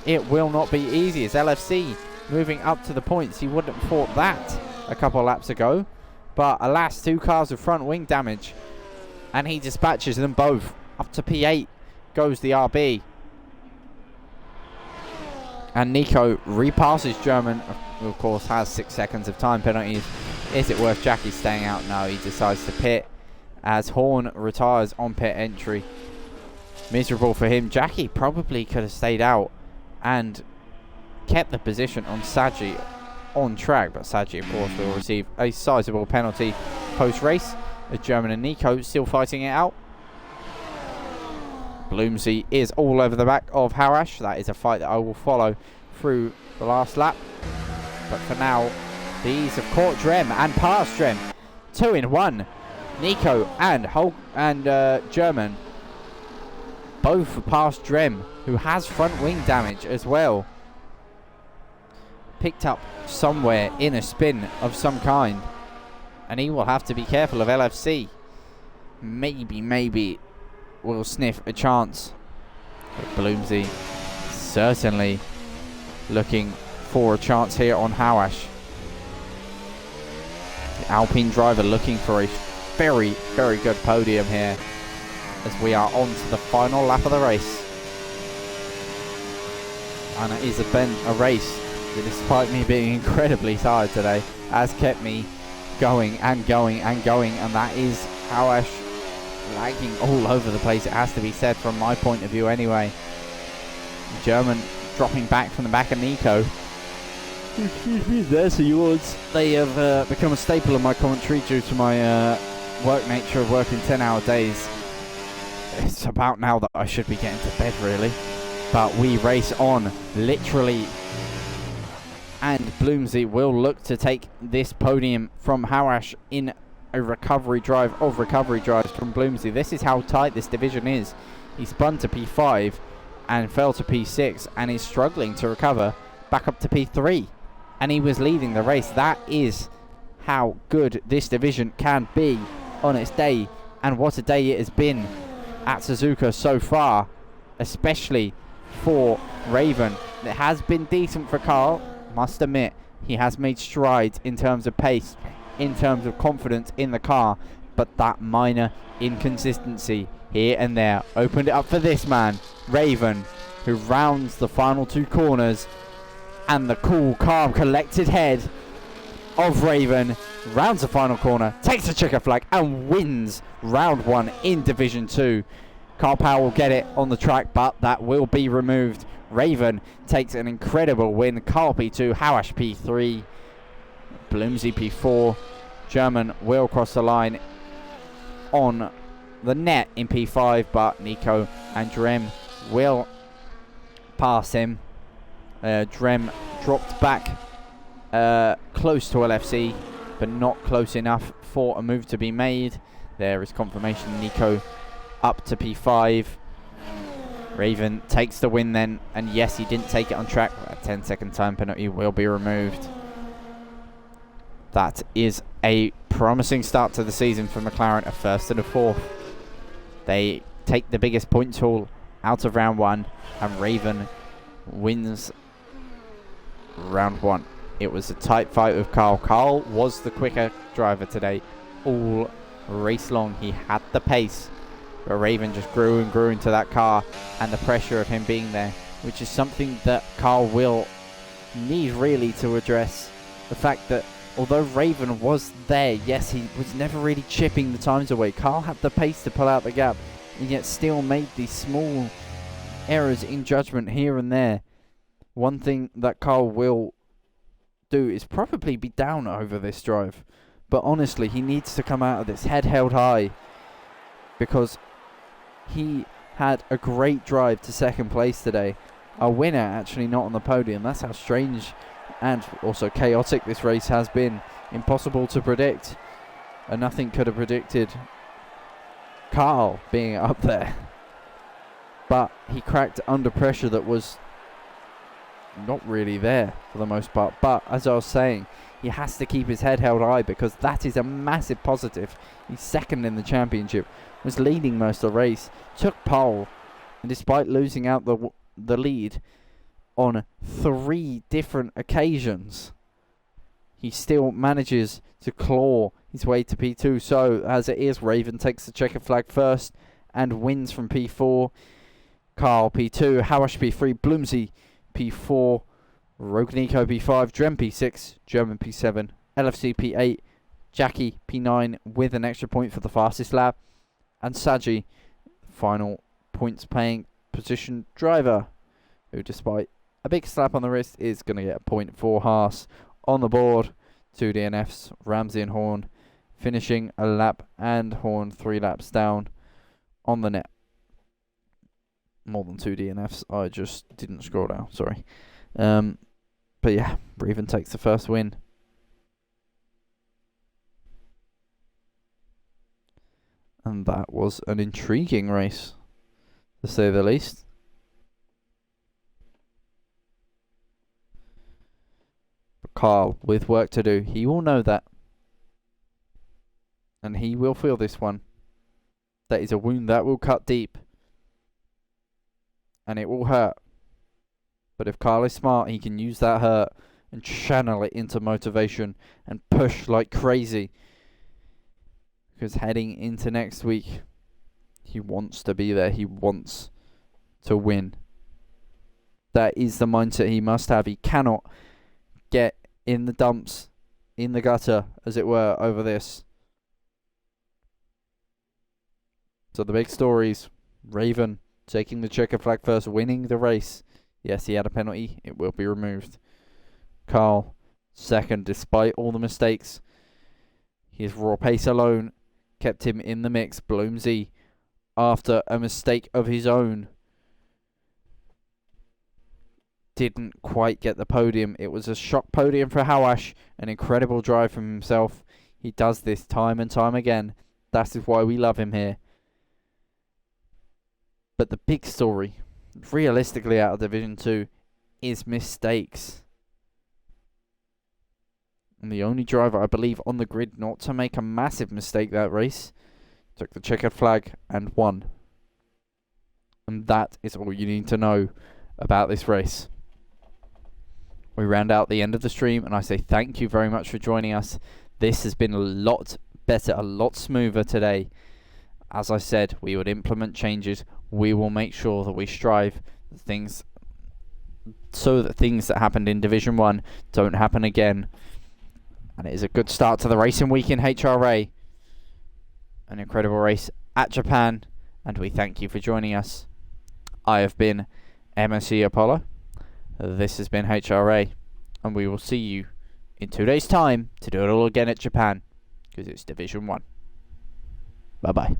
it will not be easy. As LFC moving up to the points. He wouldn't have fought that a couple of laps ago. But alas, 2 cars with front wing damage, and he dispatches them both. Up to P8 goes the RB. And Nico repasses German, who of course has 6 seconds of time penalties. Is it worth Jackie staying out? No, he decides to pit as Horn retires on pit entry. Miserable for him. Jackie probably could have stayed out and kept the position on Saji on track, but Saji of course will receive a sizable penalty post-race, as German and Nico still fighting it out. Bloomsy is all over the back of Harash. That is a fight that I will follow through the last lap, but for now these have caught Drem and passed Drem. 2 in 1. Nico and German both passed Drem, who has front wing damage as well. picked up somewhere in a spin of some kind. And he will have to be careful of LFC. Maybe will sniff a chance. But Bloomsy certainly looking for a chance here on Hawash. The Alpine driver looking for a very, very good podium here as we are on to the final lap of the race. And it is a race that, despite me being incredibly tired today, has kept me going and going and going, and that is Hawash lagging all over the place, it has to be said, from my point of view anyway. The German dropping back from the back of Nico. There's the awards. They have become a staple of my commentary due to my work nature of working 10-hour days. It's about now that I should be getting to bed, really. But we race on, literally. And Bloomsy will look to take this podium from Hawash in a recovery drive of recovery drives from Bloomsy. This is how tight this division is. He spun to P5 and fell to P6 and is struggling to recover back up to P3. And he was leading the race. That is how good this division can be on its day. And what a day it has been at Suzuka so far, especially for Raven. It has been decent for Carl, must admit. He has made strides in terms of pace, in terms of confidence in the car, but that minor inconsistency here and there opened it up for this man, Raven, who rounds the final two corners, and the cool, calm, collected head of Raven rounds the final corner, takes the checker flag and wins round one in Division 2. Carl Power will get it on the track, but that will be removed. Raven takes an incredible win. Carl P2, Hawash P3, Bloomsy P4. German will cross the line on the net in P5, but Nico and Drem will pass him. Drem dropped back close to LFC, but not close enough for a move to be made. There is confirmation. Nico up to P5. Raven takes the win then, and yes, he didn't take it on track. A 10-second time penalty will be removed. That is a promising start to the season for McLaren, a first and a fourth. They take the biggest points haul out of round one, and Raven wins round one. It was a tight fight with Carl. Carl was the quicker driver today all race long. He had the pace, but Raven just grew and grew into that car, and the pressure of him being there, which is something that Carl will need really to address. The fact that although Raven was there, yes, he was never really chipping the times away. Carl had the pace to pull out the gap, and yet still made these small errors in judgment here and there. One thing that Carl will do is probably be down over this drive, but honestly, he needs to come out of this head held high, because he had a great drive to second place today. A winner, actually, not on the podium. That's how strange and also chaotic this race has been. Impossible to predict, and nothing could have predicted Carl being up there. But he cracked under pressure that was not really there for the most part. But as I was saying, he has to keep his head held high, because that is a massive positive. He's second in the championship, was leading most of the race, took pole, and despite losing out the lead on 3 different occasions, he still manages to claw his way to P2. So as it is, Raven takes the checker flag first and wins from P4. Carl P2, Hawash P3, Bloomsy P4, Rogue Nico P5, Drem P6, German P7, LFC P8, Jackie P9 with an extra point for the fastest lap, and Saji, final points paying position driver, who despite a big slap on the wrist is going to get a point for Haas. On the board, 2 DNFs, Ramsey and Horn finishing a lap, and Horn 3 laps down on the net. More than 2 DNFs, I just didn't scroll down, sorry. But yeah, Raven takes the first win. And that was an intriguing race, to say the least. But Carl, with work to do, he will know that. And he will feel this one. That is a wound that will cut deep. And it will hurt. But if Carl is smart, he can use that hurt and channel it into motivation and push like crazy. Because heading into next week, he wants to be there. He wants to win. That is the mindset he must have. He cannot get in the dumps, in the gutter, as it were, over this. So the big stories, Raven taking the checkered flag first, winning the race. Yes, he had a penalty. It will be removed. Carl, second, despite all the mistakes. His raw pace alone kept him in the mix. Bloomsy, after a mistake of his own, didn't quite get the podium. It was a shock podium for Hawash. An incredible drive from himself. He does this time and time again. That is why we love him here. But the big story, realistically out of Division 2, is mistakes. And the only driver, I believe, on the grid not to make a massive mistake that race took the checkered flag and won. And that is all you need to know about this race. We round out the end of the stream, and I say thank you very much for joining us. This has been a lot better, a lot smoother today. As I said, we would implement changes. We will make sure that we strive things so that things that happened in Division 1 don't happen again. And it is a good start to the racing week in HRA. An incredible race at Japan, and we thank you for joining us. I have been MSC Apollo. This has been HRA, and we will see you in 2 days' time to do it all again at Japan, because it's Division 1. Bye-bye.